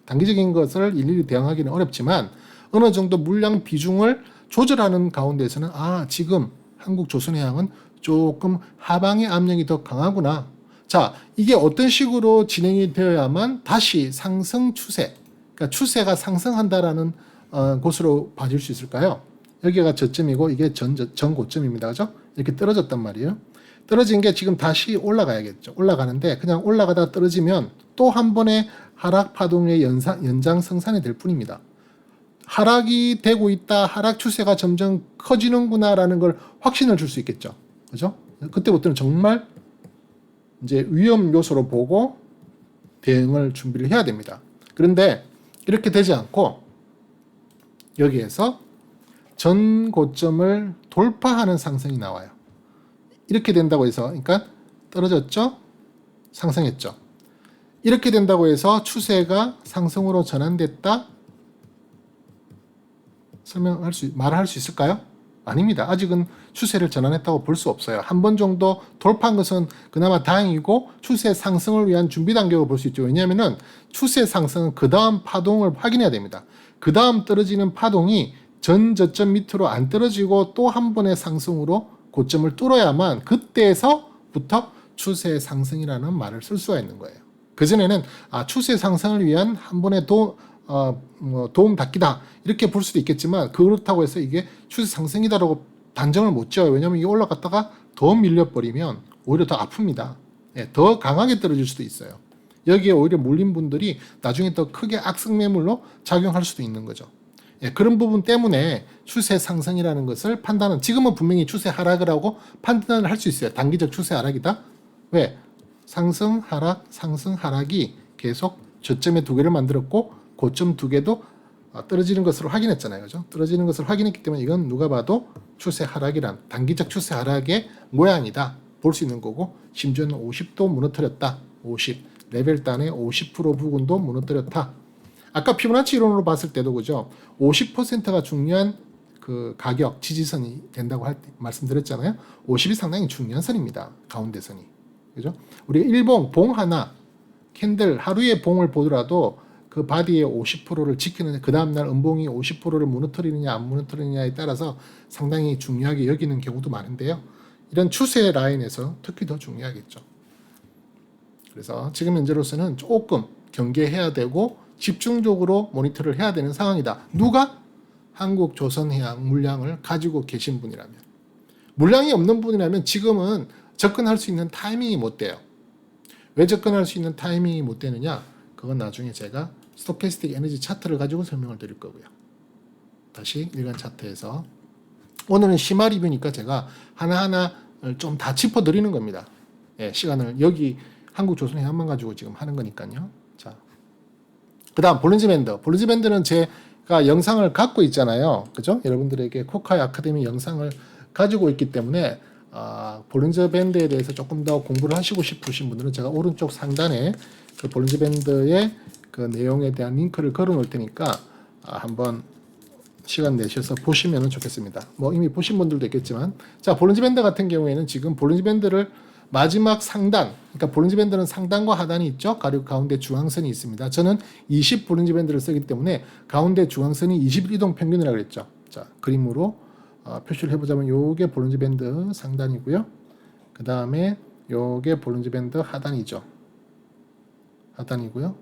단기적인 것을 일일이 대응하기는 어렵지만 어느 정도 물량 비중을 조절하는 가운데에서는 지금 한국조선해양은 조금 하방의 압력이 더 강하구나. 자, 이게 어떤 식으로 진행이 되어야만 다시 상승 추세, 그러니까 추세가 상승한다라는 곳으로 봐줄 수 있을까요? 여기가 저점이고 이게 전 고점입니다. 그죠? 이렇게 떨어졌단 말이에요. 떨어진 게 지금 다시 올라가야겠죠. 올라가는데 그냥 올라가다 떨어지면 또 한 번의 하락 파동의 연장 생산이 될 뿐입니다. 하락이 되고 있다. 하락 추세가 점점 커지는구나라는 걸 확신을 줄 수 있겠죠. 그죠? 그때부터는 정말 이제 위험 요소로 보고 대응을 준비를 해야 됩니다. 그런데 이렇게 되지 않고 여기에서 전 고점을 돌파하는 상승이 나와요. 이렇게 된다고 해서 그러니까 떨어졌죠? 상승했죠. 이렇게 된다고 해서 추세가 상승으로 전환됐다? 말을 할 수 있을까요? 아닙니다. 아직은 추세를 전환했다고 볼 수 없어요. 한 번 정도 돌파한 것은 그나마 다행이고 추세 상승을 위한 준비 단계로 볼 수 있죠. 왜냐하면 추세 상승은 그 다음 파동을 확인해야 됩니다. 그 다음 떨어지는 파동이 전 저점 밑으로 안 떨어지고 또 한 번의 상승으로 고점을 뚫어야만 그때서부터 추세 상승이라는 말을 쓸 수가 있는 거예요. 그전에는 추세 상승을 위한 한 번의 도움 닫기다 이렇게 볼 수도 있겠지만 그렇다고 해서 이게 추세 상승이다라고 단정을 못 지어요. 왜냐하면 이게 올라갔다가 더 밀려버리면 오히려 더 아픕니다. 더 강하게 떨어질 수도 있어요. 여기에 오히려 몰린 분들이 나중에 더 크게 악성 매물로 작용할 수도 있는 거죠. 그런 부분 때문에 추세 상승이라는 것을 지금은 분명히 추세 하락을 하고 판단을 할 수 있어요. 단기적 추세 하락이다. 왜? 상승, 하락, 상승, 하락이 계속 저점의 두 개를 만들었고 고점 두 개도 떨어지는 것으로 확인했잖아요. 그죠? 떨어지는 것을 확인했기 때문에 이건 누가 봐도 추세 하락이란 단기적 추세 하락의 모양이다. 볼 수 있는 거고 심지어는 50도 무너뜨렸다. 50. 레벨단의 50% 부근도 무너뜨렸다. 아까 피보나치 이론으로 봤을 때도 그죠? 50%가 중요한 그 가격 지지선이 된다고 말씀드렸잖아요. 50이 상당히 중요한 선입니다. 가운데 선이. 그죠? 우리 일봉 봉 하나 캔들 하루의 봉을 보더라도 그 바디의 50%를 지키느냐 그 다음날 음봉이 50%를 무너뜨리느냐 안 무너뜨리느냐에 따라서 상당히 중요하게 여기는 경우도 많은데요. 이런 추세 라인에서 특히 더 중요하겠죠. 그래서 지금 현재로서는 조금 경계해야 되고 집중적으로 모니터를 해야 되는 상황이다. 누가? 한국조선해양 물량을 가지고 계신 분이라면. 물량이 없는 분이라면 지금은 접근할 수 있는 타이밍이 못 돼요. 왜 접근할 수 있는 타이밍이 못 되느냐? 그건 나중에 제가 스토캐스틱 에너지 차트를 가지고 설명을 드릴 거고요. 다시 일간 차트에서 오늘은 심화 리뷰니까 제가 하나하나 좀 다 짚어드리는 겁니다. 시간을 여기 한국조선해양만 가지고 지금 하는 거니까요. 자, 그 다음 볼린지 밴드는 제가 영상을 갖고 있잖아요. 그죠? 여러분들에게 코카이 아카데미 영상을 가지고 있기 때문에 볼린저 밴드에 대해서 조금 더 공부를 하시고 싶으신 분들은 제가 오른쪽 상단에 그 볼린저 밴드의 그 내용에 대한 링크를 걸어 놓을 테니까 한번 시간 내셔서 보시면 좋겠습니다. 뭐 이미 보신 분들도 있겠지만, 자, 볼린저 밴드 같은 경우에는 지금 볼린저 밴드를 마지막 상단, 그러니까 볼린저 밴드는 상단과 하단이 있죠. 그리고 가운데 중앙선이 있습니다. 저는 20 볼린저 밴드를 쓰기 때문에 가운데 중앙선이 21이동 평균이라고 그랬죠. 자, 그림으로 표시를 해보자면 요게 볼린저 밴드 상단이고요. 그 다음에 요게 볼린저 밴드 하단이죠. 하단이고요.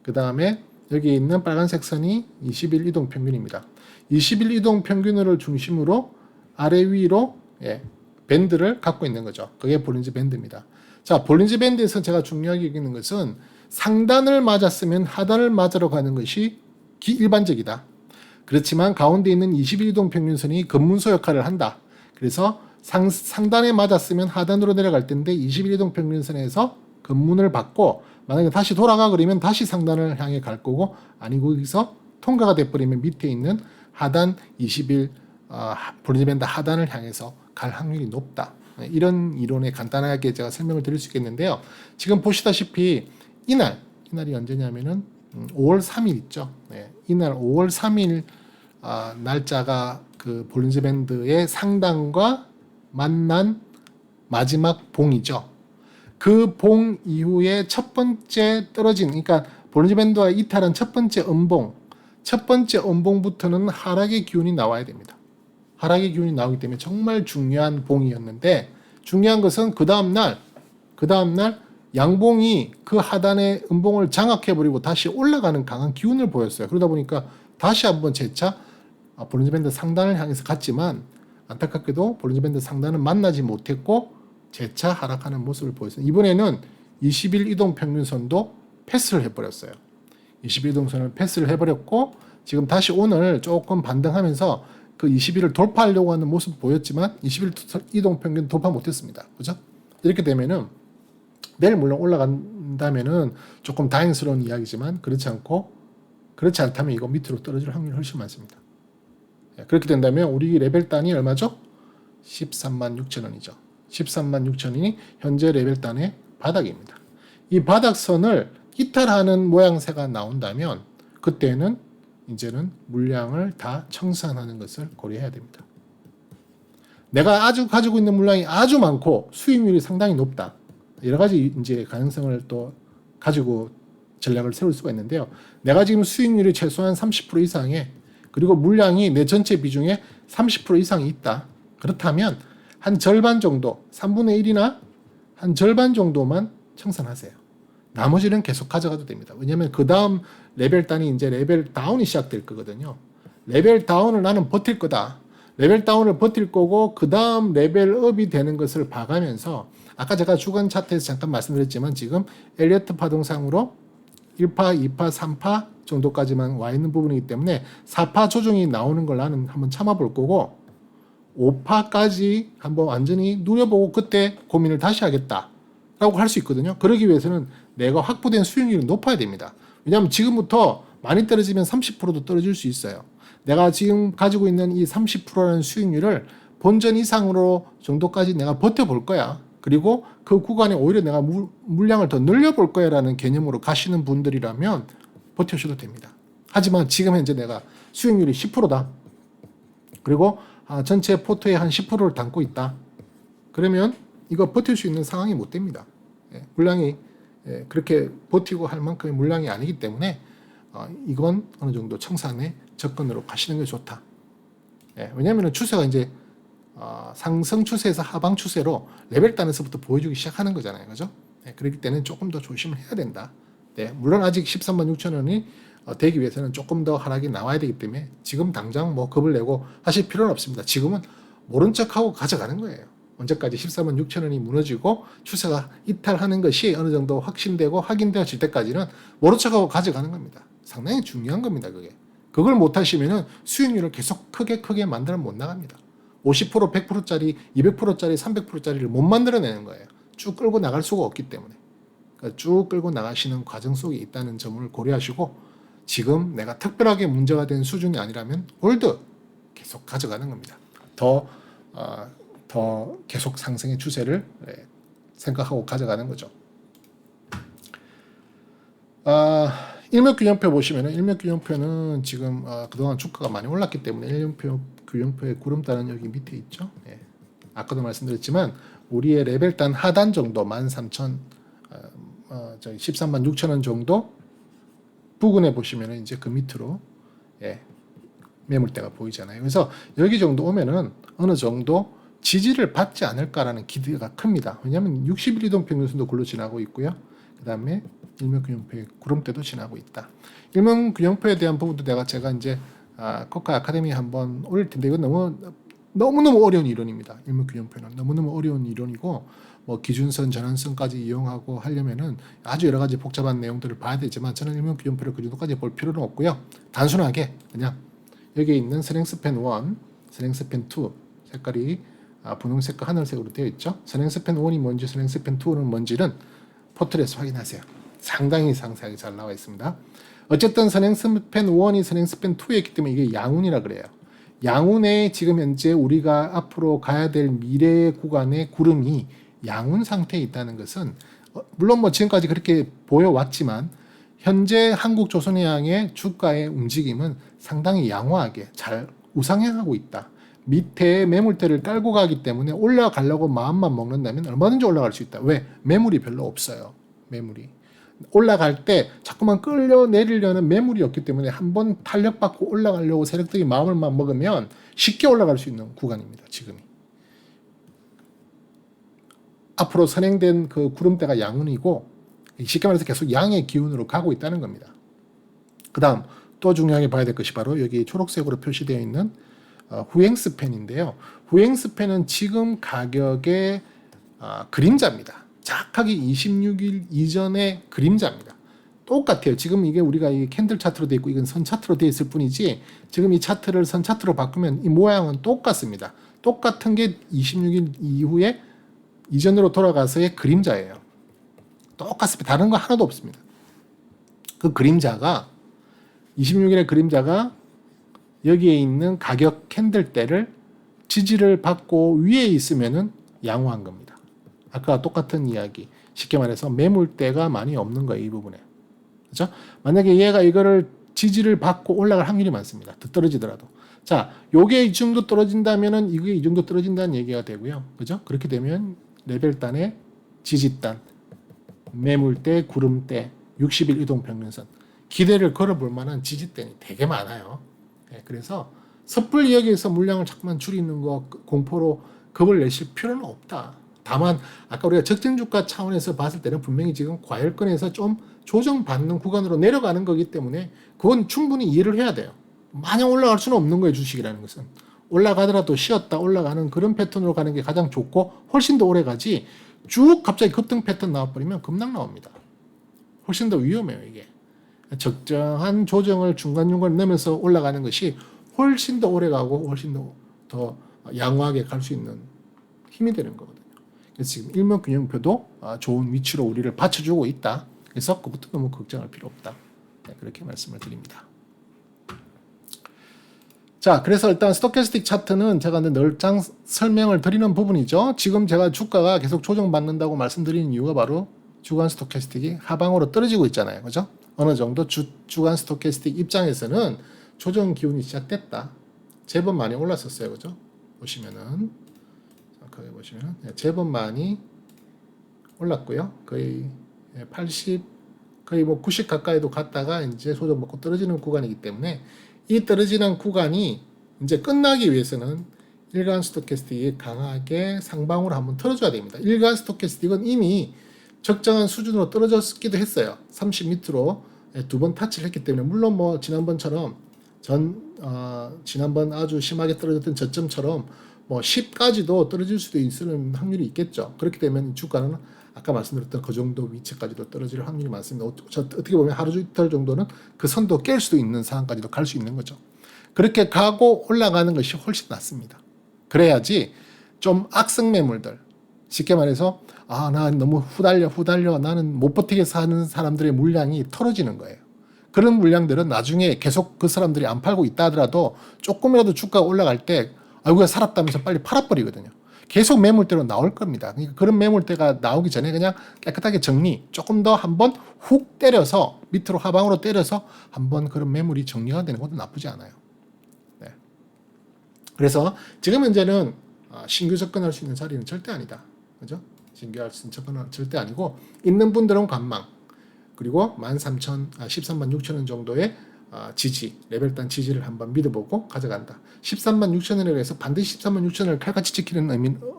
그 다음에 여기 있는 빨간색 선이 21이동 평균입니다. 21이동 평균을 중심으로 아래 위로 밴드를 갖고 있는 거죠. 그게 볼린저 밴드입니다. 자, 볼린저 밴드에서 제가 중요하게 여기는 것은 상단을 맞았으면 하단을 맞으러 가는 것이 일반적이다. 그렇지만 가운데 있는 21이동 평균선이 근문소 역할을 한다. 그래서 상단에 맞았으면 하단으로 내려갈 텐데 21이동 평균선에서 근문을 받고 만약에 다시 돌아가 그러면 다시 상단을 향해 갈 거고, 아니고 여기서 통과가 돼버리면 밑에 있는 하단 21 볼린저 밴드 하단을 향해서 갈 확률이 높다. 이런 이론에 간단하게 제가 설명을 드릴 수 있겠는데요. 지금 보시다시피 이날이 언제냐면은 5월 3일 있죠. 이날 5월 3일 날짜가 그 볼린저 밴드의 상단과 만난 마지막 봉이죠. 그 봉 이후에 첫 번째 떨어진, 그러니까 볼린저 밴드와 이탈한 첫 번째 음봉부터는 하락의 기운이 나와야 됩니다. 하락의 기운이 나오기 때문에 정말 중요한 봉이었는데, 중요한 것은 그 다음날 양봉이 그 하단의 음봉을 장악해버리고 다시 올라가는 강한 기운을 보였어요. 그러다 보니까 다시 한번 재차 볼린저 밴드 상단을 향해서 갔지만, 안타깝게도 볼린저 밴드 상단은 만나지 못했고 재차 하락하는 모습을 보였어요. 이번에는 21이동 평균선도 패스를 해버렸어요. 21이동선을 패스를 해버렸고, 지금 다시 오늘 조금 반등하면서 그 21을 돌파하려고 하는 모습 보였지만 21이동 평균 돌파 못했습니다. 그죠? 이렇게 되면은 내일 물론 올라간다면은 조금 다행스러운 이야기지만, 그렇지 않다면 이거 밑으로 떨어질 확률이 훨씬 많습니다. 그렇게 된다면 우리 레벨 단이 얼마죠? 13만 6천 원이죠. 13만 6천원이 현재 레벨 단의 바닥입니다. 이 바닥선을 이탈하는 모양새가 나온다면 그때는 이제는 물량을 다 청산하는 것을 고려해야 됩니다. 내가 아주 가지고 있는 물량이 아주 많고 수익률이 상당히 높다. 여러 가지 이제 가능성을 또 가지고 전략을 세울 수가 있는데요. 내가 지금 수익률이 최소한 30% 이상에, 그리고 물량이 내 전체 비중의 30% 이상이 있다. 그렇다면 한 절반 정도, 3분의 1이나 한 절반 정도만 청산하세요. 나머지는 계속 가져가도 됩니다. 왜냐하면 그 다음 레벨 단이 이제 레벨 다운이 시작될 거거든요. 레벨 다운을 나는 버틸 거다. 레벨 다운을 버틸 거고, 그 다음 레벨업이 되는 것을 봐가면서, 아까 제가 주간 차트에서 잠깐 말씀드렸지만 지금 엘리어트 파동상으로 1파, 2파, 3파 정도까지만 와 있는 부분이기 때문에 4파 조정이 나오는 걸 나는 한번 참아볼 거고, 5파까지 한번 완전히 누려보고 그때 고민을 다시 하겠다라고 할 수 있거든요. 그러기 위해서는 내가 확보된 수익률이 높아야 됩니다. 왜냐하면 지금부터 많이 떨어지면 30%도 떨어질 수 있어요. 내가 지금 가지고 있는 이 30%라는 수익률을 본전 이상으로 정도까지 내가 버텨볼 거야. 그리고 그 구간에 오히려 내가 물량을 더 늘려볼 거야 라는 개념으로 가시는 분들이라면 버텨셔도 됩니다. 하지만 지금 현재 내가 수익률이 10%다. 그리고 전체 포트의 한 10%를 담고 있다. 그러면 이거 버틸 수 있는 상황이 못 됩니다. 물량이 그렇게 버티고 할 만큼의 물량이 아니기 때문에 이건 어느 정도 청산의 접근으로 가시는 게 좋다. 왜냐하면 추세가 이제 상승 추세에서 하방 추세로 레벨 단에서부터 보여주기 시작하는 거잖아요. 그죠? 그렇기 때문에 조금 더 조심을 해야 된다. 물론 아직 13만 6천 원이 되기 위해서는 조금 더 하락이 나와야 되기 때문에 지금 당장 뭐 겁을 내고 하실 필요는 없습니다. 지금은 모른 척하고 가져가는 거예요. 언제까지 14만 6천 원이 무너지고 추세가 이탈하는 것이 어느 정도 확신되고 확인되어질 때까지는 모른 척하고 가져가는 겁니다. 상당히 중요한 겁니다. 그걸 못하시면 수익률을 계속 크게 만들어 못 나갑니다. 50%, 100%짜리, 200%짜리, 300%짜리를 못 만들어내는 거예요. 쭉 끌고 나갈 수가 없기 때문에. 그러니까 쭉 끌고 나가시는 과정 속에 있다는 점을 고려하시고, 지금 내가 특별하게 문제가 된 수준이 아니라면 홀드 계속 가져가는 겁니다. 더 더 계속 상승의 추세를 생각하고 가져가는 거죠. 일목균형표 보시면은 일목균형표는 지금 그동안 주가가 많이 올랐기 때문에 일목균형표의 구름단은 여기 밑에 있죠. 예. 아까도 말씀드렸지만 우리의 레벨단 하단 정도 13,000 13만 6천 원 정도 부근에 보시면은 이제 그 밑으로 매물대가 보이잖아요. 그래서 여기 정도 오면은 어느 정도 지지를 받지 않을까라는 기대가 큽니다. 왜냐하면 60일 이동 평균선도 굴러 지나고 있고요. 그 다음에 일목균형표의 구름대도 지나고 있다. 일목균형표에 대한 부분도 제가 이제 코카 아카데미 한번 올릴 텐데 이건 너무너무 어려운 이론입니다. 일목균형표는 너무너무 어려운 이론이고 뭐 기준선, 전환선까지 이용하고 하려면은 아주 여러 가지 복잡한 내용들을 봐야 되지만 저는 일목균형표를 그 정도까지 볼 필요는 없고요. 단순하게 그냥 여기에 있는 스랭스팬 1, 스랭스팬 2 색깔이 분홍색과 하늘색으로 되어 있죠. 스랭스팬 1이 뭔지 스랭스팬 2는 뭔지는 포트레스 확인하세요. 상당히 상세하게 잘 나와 있습니다. 어쨌든 스랭스팬 1이 스랭스팬 2였기 때문에 이게 양운이라 그래요. 양운에 지금 현재 우리가 앞으로 가야 될 미래의 구간의 구름이 양운 상태에 있다는 것은 물론 뭐 지금까지 그렇게 보여왔지만 현재 한국조선해양의 주가의 움직임은 상당히 양호하게 잘 우상향하고 있다. 밑에 매물대를 깔고 가기 때문에 올라가려고 마음만 먹는다면 얼마든지 올라갈 수 있다. 왜? 매물이 별로 없어요. 매물이. 올라갈 때 자꾸만 끌려내리려는 매물이 없기 때문에 한번 탄력받고 올라가려고 세력들이 마음을만 먹으면 쉽게 올라갈 수 있는 구간입니다. 지금이. 앞으로 선행된 그 구름대가 양운이고 쉽게 말해서 계속 양의 기운으로 가고 있다는 겁니다. 그 다음 또 중요하게 봐야 될 것이 바로 여기 초록색으로 표시되어 있는 후행스팬인데요. 후행스팬은 지금 가격의 그림자입니다. 정확하게 26일 이전의 그림자입니다. 똑같아요. 지금 이게 우리가 이 캔들 차트로 되어 있고 이건 선 차트로 되어 있을 뿐이지 지금 이 차트를 선 차트로 바꾸면 이 모양은 똑같습니다. 똑같은 게 26일 이후에 이전으로 돌아가서의 그림자예요. 똑같습니다. 다른 거 하나도 없습니다. 그 그림자가 26일의 그림자가 여기에 있는 가격 캔들대를 지지를 받고 위에 있으면은 양호한 겁니다. 아까 똑같은 이야기. 쉽게 말해서 매물대가 많이 없는 거예요. 이 부분에. 그렇죠? 만약에 얘가 이거를 지지를 받고 올라갈 확률이 많습니다. 더 떨어지더라도. 자, 요게 이 정도 떨어진다면은 이게 이 정도 떨어진다는 얘기가 되고요. 그죠? 그렇게 되면 레벨단의 지지단, 매물대, 구름대, 60일 이동 평균선 기대를 걸어볼 만한 지지대는 되게 많아요. 그래서 섣불리 여기에서 물량을 자꾸만 줄이는 거 공포로 겁을 내실 필요는 없다. 다만 아까 우리가 적정주가 차원에서 봤을 때는 분명히 지금 과열권에서 좀 조정받는 구간으로 내려가는 거기 때문에 그건 충분히 이해를 해야 돼요. 마냥 올라갈 수는 없는 거예요. 주식이라는 것은. 올라가더라도 쉬었다 올라가는 그런 패턴으로 가는 게 가장 좋고 훨씬 더 오래 가지 쭉 갑자기 급등 패턴 나와버리면 급락 나옵니다. 훨씬 더 위험해요. 이게. 적정한 조정을 중간중간 넣으면서 올라가는 것이 훨씬 더 오래 가고 훨씬 더 양호하게 갈 수 있는 힘이 되는 거거든요. 그래서 지금 일목균형표도 좋은 위치로 우리를 받쳐주고 있다. 그래서 그것도 너무 걱정할 필요 없다. 그렇게 말씀을 드립니다. 자, 그래서 일단 스토캐스틱 차트는 제가 널장 설명을 드리는 부분이죠. 지금 제가 주가가 계속 조정받는다고 말씀드리는 이유가 바로 주간 스토캐스틱이 하방으로 떨어지고 있잖아요. 그죠? 어느 정도 주간 스토캐스틱 입장에서는 조정 기운이 시작됐다. 제법 많이 올랐었어요. 그죠? 보시면은 거기 보시면 제법 많이 올랐고요. 거의 80 거의 뭐 90 가까이도 갔다가 이제 소정 먹고 떨어지는 구간이기 때문에 이 떨어지는 구간이 이제 끝나기 위해서는 일간 스토캐스틱이 강하게 상방으로 한번 틀어줘야 됩니다. 일간 스토캐스틱은 이미 적정한 수준으로 떨어졌기도 했어요. 30 밑으로 두 번 타치를 했기 때문에 물론 뭐 지난번처럼 지난번 아주 심하게 떨어졌던 저점처럼 뭐 10까지도 떨어질 수도 있을 확률이 있겠죠. 그렇게 되면 주가는 아까 말씀드렸던 그 정도 위치까지도 떨어질 확률이 많습니다. 어떻게 보면 하루 이틀 정도는 그 선도 깰 수도 있는 상황까지도 갈 수 있는 거죠. 그렇게 가고 올라가는 것이 훨씬 낫습니다. 그래야지 좀 악성 매물들, 쉽게 말해서 나 너무 후달려 나는 못 버티게 사는 사람들의 물량이 털어지는 거예요. 그런 물량들은 나중에 계속 그 사람들이 안 팔고 있다 하더라도 조금이라도 주가가 올라갈 때 아이고야 살았다면서 빨리 팔아버리거든요. 계속 매물대로 나올 겁니다. 그러니까 그런 매물대가 나오기 전에 그냥 깨끗하게 정리, 조금 더 한번 훅 때려서 밑으로 하방으로 때려서 한번 그런 매물이 정리가 되는 것도 나쁘지 않아요. 네. 그래서 지금 현재는 신규 접근할 수 있는 자리는 절대 아니다. 그죠? 신규 접근은 절대 아니고 있는 분들은 관망. 그리고 13만 6천 원 정도의 지지, 레벨단 지지를 한번 믿어보고 가져간다. 13만 6천 원에 대해서 반드시 13만 6천 원을 칼같이 지키는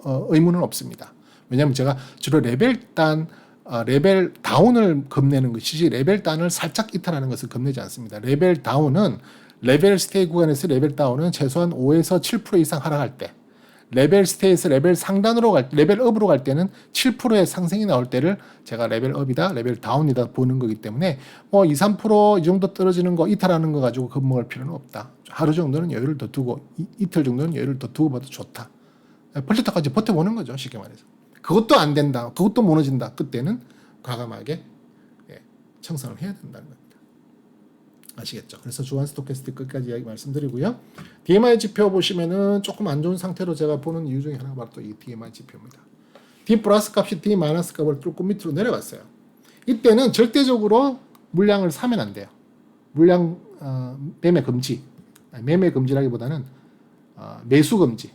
의무는 없습니다. 왜냐하면 제가 주로 레벨단, 레벨 다운을 겁내는 것이지 레벨 단을 살짝 이탈하는 것을 겁내지 않습니다. 레벨 다운은 레벨 스테이 구간에서 레벨 다운은 최소한 5에서 7% 이상 하락할 때, 레벨 스테이에서 레벨 상단으로 레벨 업으로 갈 때는 7%의 상승이 나올 때를 제가 레벨 업이다, 레벨 다운이다 보는 거기 때문에 뭐 2, 3% 이 정도 떨어지는 거 이탈하는 거 가지고 겁먹을 필요는 없다. 하루 정도는 여유를 더 두고 이틀 정도는 여유를 더 두고 봐도 좋다. 벌릴 때까지 버텨보는 거죠. 쉽게 말해서. 그것도 안 된다. 그것도 무너진다. 그때는 과감하게 청산을 해야 된다는 겁니다. 아시겠죠? 그래서 주한 스토캐스틱 끝까지 이야기 말씀드리고요. DMI 지표 보시면은 조금 안 좋은 상태로 제가 보는 이유 중에 하나가 바로 또 이 DMI 지표입니다. D 플러스 값이 D 마이너스 값을 뚫고 밑으로 내려갔어요. 이때는 절대적으로 물량을 사면 안 돼요. 물량 매매 금지, 매매 금지라기보다는 매수 금지,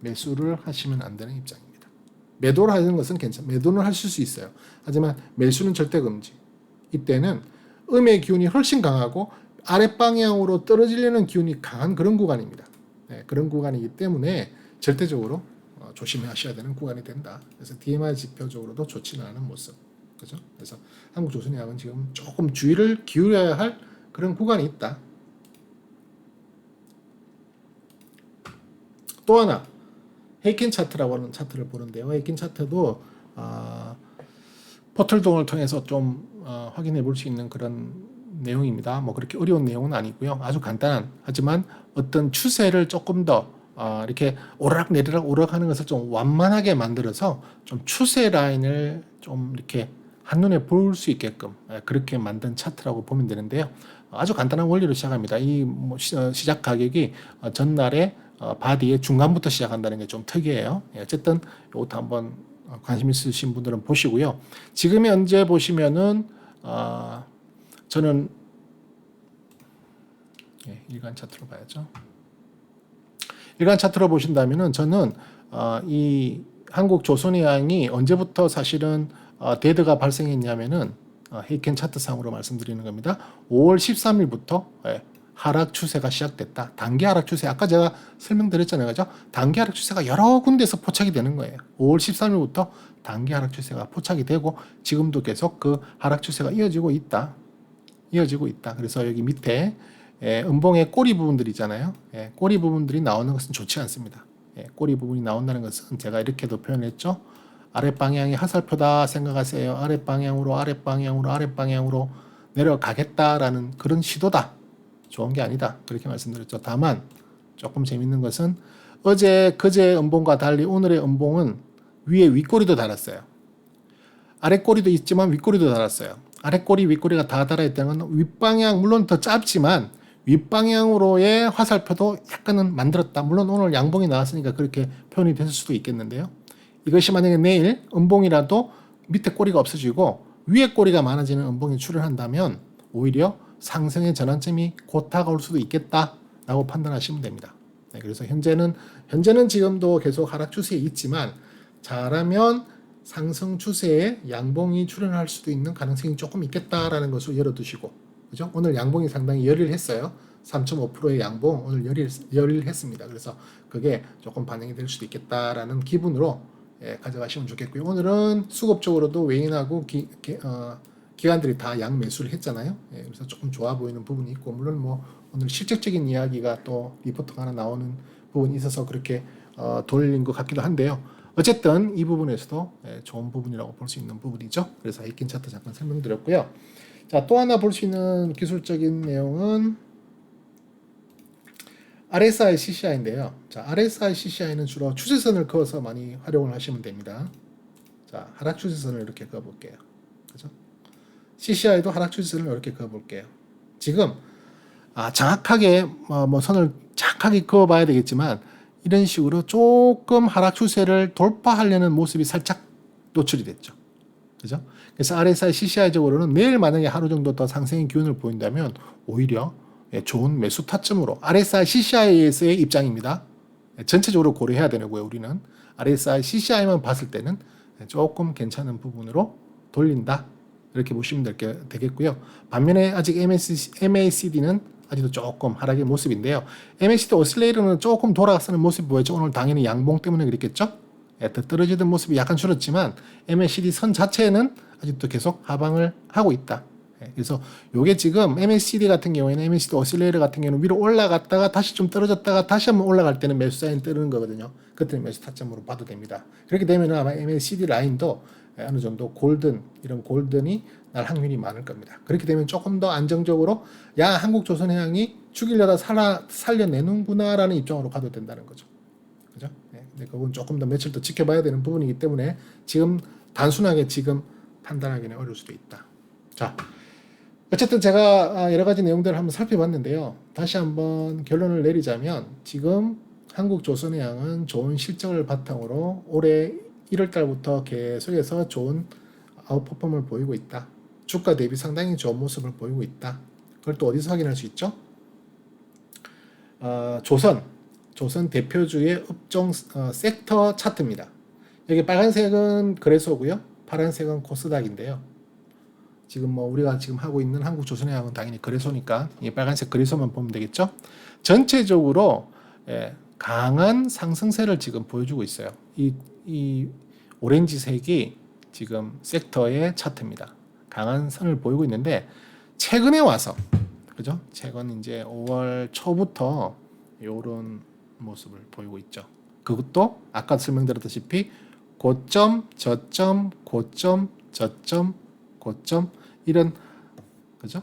매수를 하시면 안 되는 입장입니다. 매도를 하는 것은 매도는 하실 수 있어요. 하지만 매수는 절대 금지. 이때는 음의 기운이 훨씬 강하고 아랫방향으로 떨어지려는 기운이 강한 그런 구간입니다. 네, 그런 구간이기 때문에 절대적으로 조심하셔야 되는 구간이 된다. 그래서 DMI 지표적으로도 좋지는 않은 모습. 그죠? 그래서 한국조선해양은 지금 조금 주의를 기울여야 할 그런 구간이 있다. 또 하나 헤이킨 차트라고 하는 차트를 보는데요. 헤이킨 차트도 포털동을 통해서 좀 확인해 볼 수 있는 그런 내용입니다. 뭐 그렇게 어려운 내용은 아니고요. 아주 간단한, 하지만 어떤 추세를 조금 더 이렇게 오르락 내리락 오르락 하는 것을 좀 완만하게 만들어서 좀 추세 라인을 좀 이렇게 한눈에 볼 수 있게끔 그렇게 만든 차트라고 보면 되는데요. 아주 간단한 원리로 시작합니다. 이 시작 가격이 전날에 바디의 중간부터 시작한다는 게 좀 특이해요. 어쨌든 이것도 한번 관심 있으신 분들은 보시고요. 지금 현재 보시면은 저는 일간 차트로 봐야죠. 일간 차트로 보신다면은 저는 이 한국 조선해양이 언제부터 사실은 데드가 발생했냐면은 헤이켄 차트상으로 말씀드리는 겁니다. 5월 13일부터 하락 추세가 시작됐다. 단기 하락 추세. 아까 제가 설명드렸잖아요. 그죠? 단기 하락 추세가 여러 군데서 포착이 되는 거예요. 5월 13일부터 단기 하락 추세가 포착이 되고 지금도 계속 그 하락 추세가 이어지고 있다. 그래서 여기 밑에 음봉의 꼬리 부분들이 있잖아요. 꼬리 부분들이 나오는 것은 좋지 않습니다. 꼬리 부분이 나온다는 것은 제가 이렇게도 표현했죠. 아랫방향이 하살표다 생각하세요. 아랫방향으로 내려가겠다라는 그런 시도다. 좋은 게 아니다. 그렇게 말씀드렸죠. 다만 조금 재밌는 것은 그제 음봉과 달리 오늘의 음봉은 위에 윗꼬리도 달았어요. 아랫꼬리도 있지만 윗꼬리도 달았어요. 아랫꼬리, 윗꼬리가 다 달아있다는 건 윗방향, 물론 더 짧지만 윗방향으로의 화살표도 약간은 만들었다. 물론 오늘 양봉이 나왔으니까 그렇게 표현이 됐을 수도 있겠는데요. 이것이 만약에 내일 음봉이라도 밑에 꼬리가 없어지고 위에 꼬리가 많아지는 음봉이 출현한다면 오히려 상승의 전환점이 곧 다가올 수도 있겠다라고 판단하시면 됩니다. 그래서 현재는 지금도 계속 하락 추세에 있지만 잘하면 상승 추세에 양봉이 출현할 수도 있는 가능성이 조금 있겠다라는 것을 열어두시고, 그죠? 오늘 양봉이 상당히 열일했어요. 3.5%의 양봉 오늘 열일했습니다. 그래서 그게 조금 반영이 될 수도 있겠다라는 기분으로 가져가시면 좋겠고요. 오늘은 수급적으로도 외인하고 기관들이 다 양매수를 했잖아요. 그래서 조금 좋아 보이는 부분이 있고, 물론 뭐 오늘 실질적인 이야기가 또 리포트가 하나 나오는 부분이 있어서 그렇게 돌린 것 같기도 한데요. 어쨌든 이 부분에서도 좋은 부분이라고 볼 수 있는 부분이죠. 그래서 헤이킨 차트 잠깐 설명드렸고요. 자, 또 하나 볼 수 있는 기술적인 내용은 RSI, CCI인데요. 자, RSI, CCI는 주로 추세선을 그어서 많이 활용을 하시면 됩니다. 자, 하락 추세선을 이렇게 그어볼게요. 그죠? CCI도 하락 추세선을 이렇게 그어볼게요. 지금 정확하게 선을 정확하게 그어봐야 되겠지만 이런 식으로 조금 하락 추세를 돌파하려는 모습이 살짝 노출이 됐죠. 그죠? 그래서 RSI, CCI적으로는 내일 만약에 하루 정도 더 상승의 기운을 보인다면 오히려 좋은 매수 타점으로 RSI, CCI에서의 입장입니다. 전체적으로 고려해야 되고요. 우리는 RSI, CCI만 봤을 때는 조금 괜찮은 부분으로 돌린다. 이렇게 보시면 되겠고요. 반면에 아직 MACD는 아직도 조금 하락의 모습인데요. MACD 오실레이터는 조금 돌아가는 모습이 보였죠. 오늘 당연히 양봉 때문에 그랬겠죠. 더 떨어지던 모습이 약간 줄었지만 MACD 선 자체는 아직도 계속 하방을 하고 있다. 그래서 요게 지금 MACD 같은 경우에는 MACD 오실레이터 같은 경우는 위로 올라갔다가 다시 좀 떨어졌다가 다시 한번 올라갈 때는 매수 사인 뜨는 거거든요. 그때는 매수 타점으로 봐도 됩니다. 그렇게 되면 아마 MACD 라인도 어느 정도 이런 골든이 날 확률이 많을 겁니다. 그렇게 되면 조금 더 안정적으로 한국조선해양이 죽이려다 살려내는구나라는 입장으로 가도 된다는 거죠. 그죠? 근데 그건 조금 더 며칠 더 지켜봐야 되는 부분이기 때문에 지금 단순하게 지금 판단하기는 어려울 수도 있다. 자, 어쨌든 제가 여러 가지 내용들을 한번 살펴봤는데요. 다시 한번 결론을 내리자면 지금 한국조선해양은 좋은 실적을 바탕으로 올해 1월 달부터 계속해서 좋은 아웃퍼폼을 보이고 있다. 주가 대비 상당히 좋은 모습을 보이고 있다. 그걸 또 어디서 확인할 수 있죠? 조선 대표주의 업종 섹터 차트입니다. 여기 빨간색은 거래소고요. 파란색은 코스닥인데요. 지금 우리가 지금 하고 있는 한국조선해양은 당연히 거래소니까 이 빨간색 거래소만 보면 되겠죠. 전체적으로 강한 상승세를 지금 보여주고 있어요. 이 오렌지색이 지금 섹터의 차트입니다. 강한 선을 보이고 있는데 최근에 와서 그죠? 최근 이제 5월 초부터 이런 모습을 보이고 있죠. 그것도 아까 설명드렸다시피 고점, 저점, 고점, 저점, 고점 이런 그죠?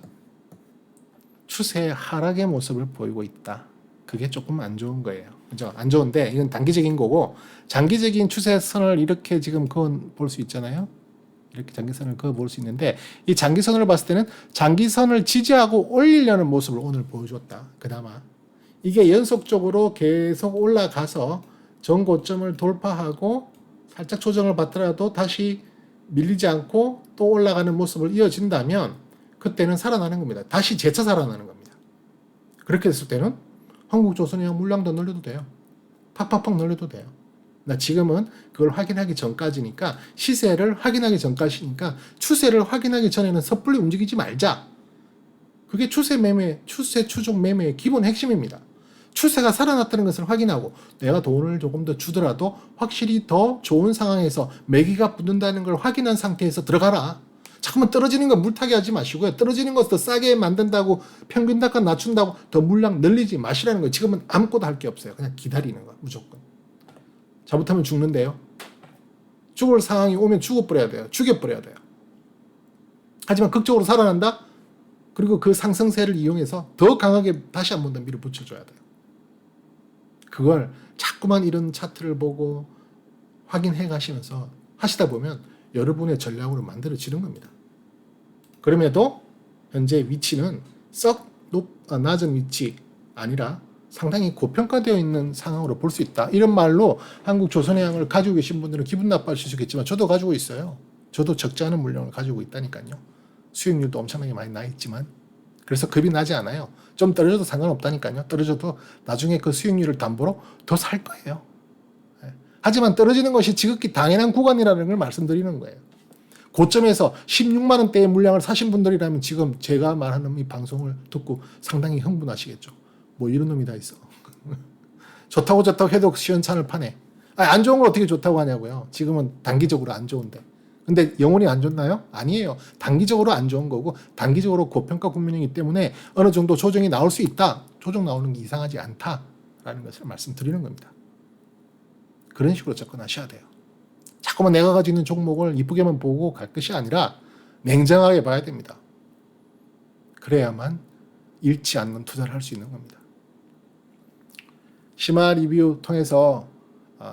추세 하락의 모습을 보이고 있다. 그게 조금 안 좋은 거예요. 그죠? 안 좋은데 이건 단기적인 거고 장기적인 추세선을 이렇게 지금 그어 볼 수 있잖아요. 이렇게 장기선을 그어 볼 수 있는데 이 장기선을 봤을 때는 장기선을 지지하고 올리려는 모습을 오늘 보여줬다. 그나마 이게 연속적으로 계속 올라가서 전고점을 돌파하고 살짝 조정을 받더라도 다시 밀리지 않고 또 올라가는 모습을 이어진다면 그때는 살아나는 겁니다. 다시 재차 살아나는 겁니다. 그렇게 됐을 때는 한국조선해양 물량도 늘려도 돼요. 팍팍팍 늘려도 돼요. 나 지금은 그걸 확인하기 전까지니까 시세를 확인하기 전까지니까 추세를 확인하기 전에는 섣불리 움직이지 말자. 그게 추세 추종 매매의 기본 핵심입니다. 추세가 살아났다는 것을 확인하고 내가 돈을 조금 더 주더라도 확실히 더 좋은 상황에서 매기가 붙는다는 걸 확인한 상태에서 들어가라. 자꾸만 떨어지는 거 물타기 하지 마시고요. 떨어지는 것 더 싸게 만든다고 평균 단가 낮춘다고 더 물량 늘리지 마시라는 거예요. 지금은 아무것도 할 게 없어요. 그냥 기다리는 거 무조건. 잘못하면 죽는데요. 죽을 상황이 오면 죽어버려야 돼요. 죽여버려야 돼요. 하지만 극적으로 살아난다? 그리고 그 상승세를 이용해서 더 강하게 다시 한 번 더 밀어붙여줘야 돼요. 그걸 자꾸만 이런 차트를 보고 확인해 가시면서 하시다 보면 여러분의 전략으로 만들어지는 겁니다. 그럼에도 현재 위치는 썩 낮은 위치 아니라 상당히 고평가되어 있는 상황으로 볼 수 있다. 이런 말로 한국조선해양을 가지고 계신 분들은 기분 나빠하실 수 있겠지만 저도 가지고 있어요. 저도 적지 않은 물량을 가지고 있다니까요. 수익률도 엄청나게 많이 나 있지만 그래서 겁이 나지 않아요. 좀 떨어져도 상관없다니까요. 떨어져도 나중에 그 수익률을 담보로 더 살 거예요. 하지만 떨어지는 것이 지극히 당연한 구간이라는 걸 말씀드리는 거예요. 고점에서 16만 원대의 물량을 사신 분들이라면 지금 제가 말하는 이 방송을 듣고 상당히 흥분하시겠죠. 뭐 이런 놈이 다 있어. 좋다고 해도 시원찮을 판에. 안 좋은 걸 어떻게 좋다고 하냐고요. 지금은 단기적으로 안 좋은데. 근데 영원히 안 좋나요? 아니에요. 단기적으로 안 좋은 거고 단기적으로 고평가 국면이기 때문에 어느 정도 조정이 나올 수 있다. 조정 나오는 게 이상하지 않다라는 것을 말씀드리는 겁니다. 그런 식으로 접근하셔야 돼요. 자꾸만 내가 가지고 있는 종목을 이쁘게만 보고 갈 것이 아니라 냉정하게 봐야 됩니다. 그래야만 잃지 않는 투자를 할 수 있는 겁니다. 심화 리뷰 통해서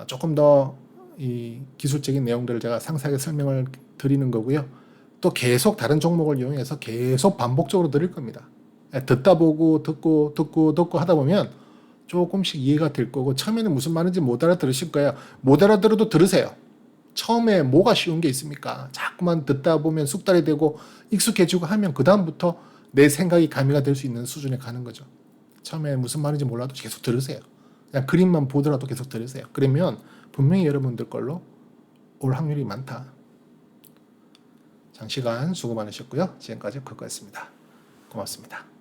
조금 더 이 기술적인 내용들을 제가 상세하게 설명을 드리는 거고요. 또 계속 다른 종목을 이용해서 계속 반복적으로 드릴 겁니다. 듣다 보고 듣고 하다 보면 조금씩 이해가 될 거고 처음에는 무슨 말인지 못 알아들으실 거예요. 못 알아들어도 들으세요. 처음에 뭐가 쉬운 게 있습니까? 자꾸만 듣다 보면 숙달이 되고 익숙해지고 하면 그 다음부터 내 생각이 가미가 될 수 있는 수준에 가는 거죠. 처음에 무슨 말인지 몰라도 계속 들으세요. 그냥 그림만 보더라도 계속 들으세요. 그러면 분명히 여러분들 걸로 올 확률이 많다. 장시간 수고 많으셨고요. 지금까지 그거였습니다. 고맙습니다.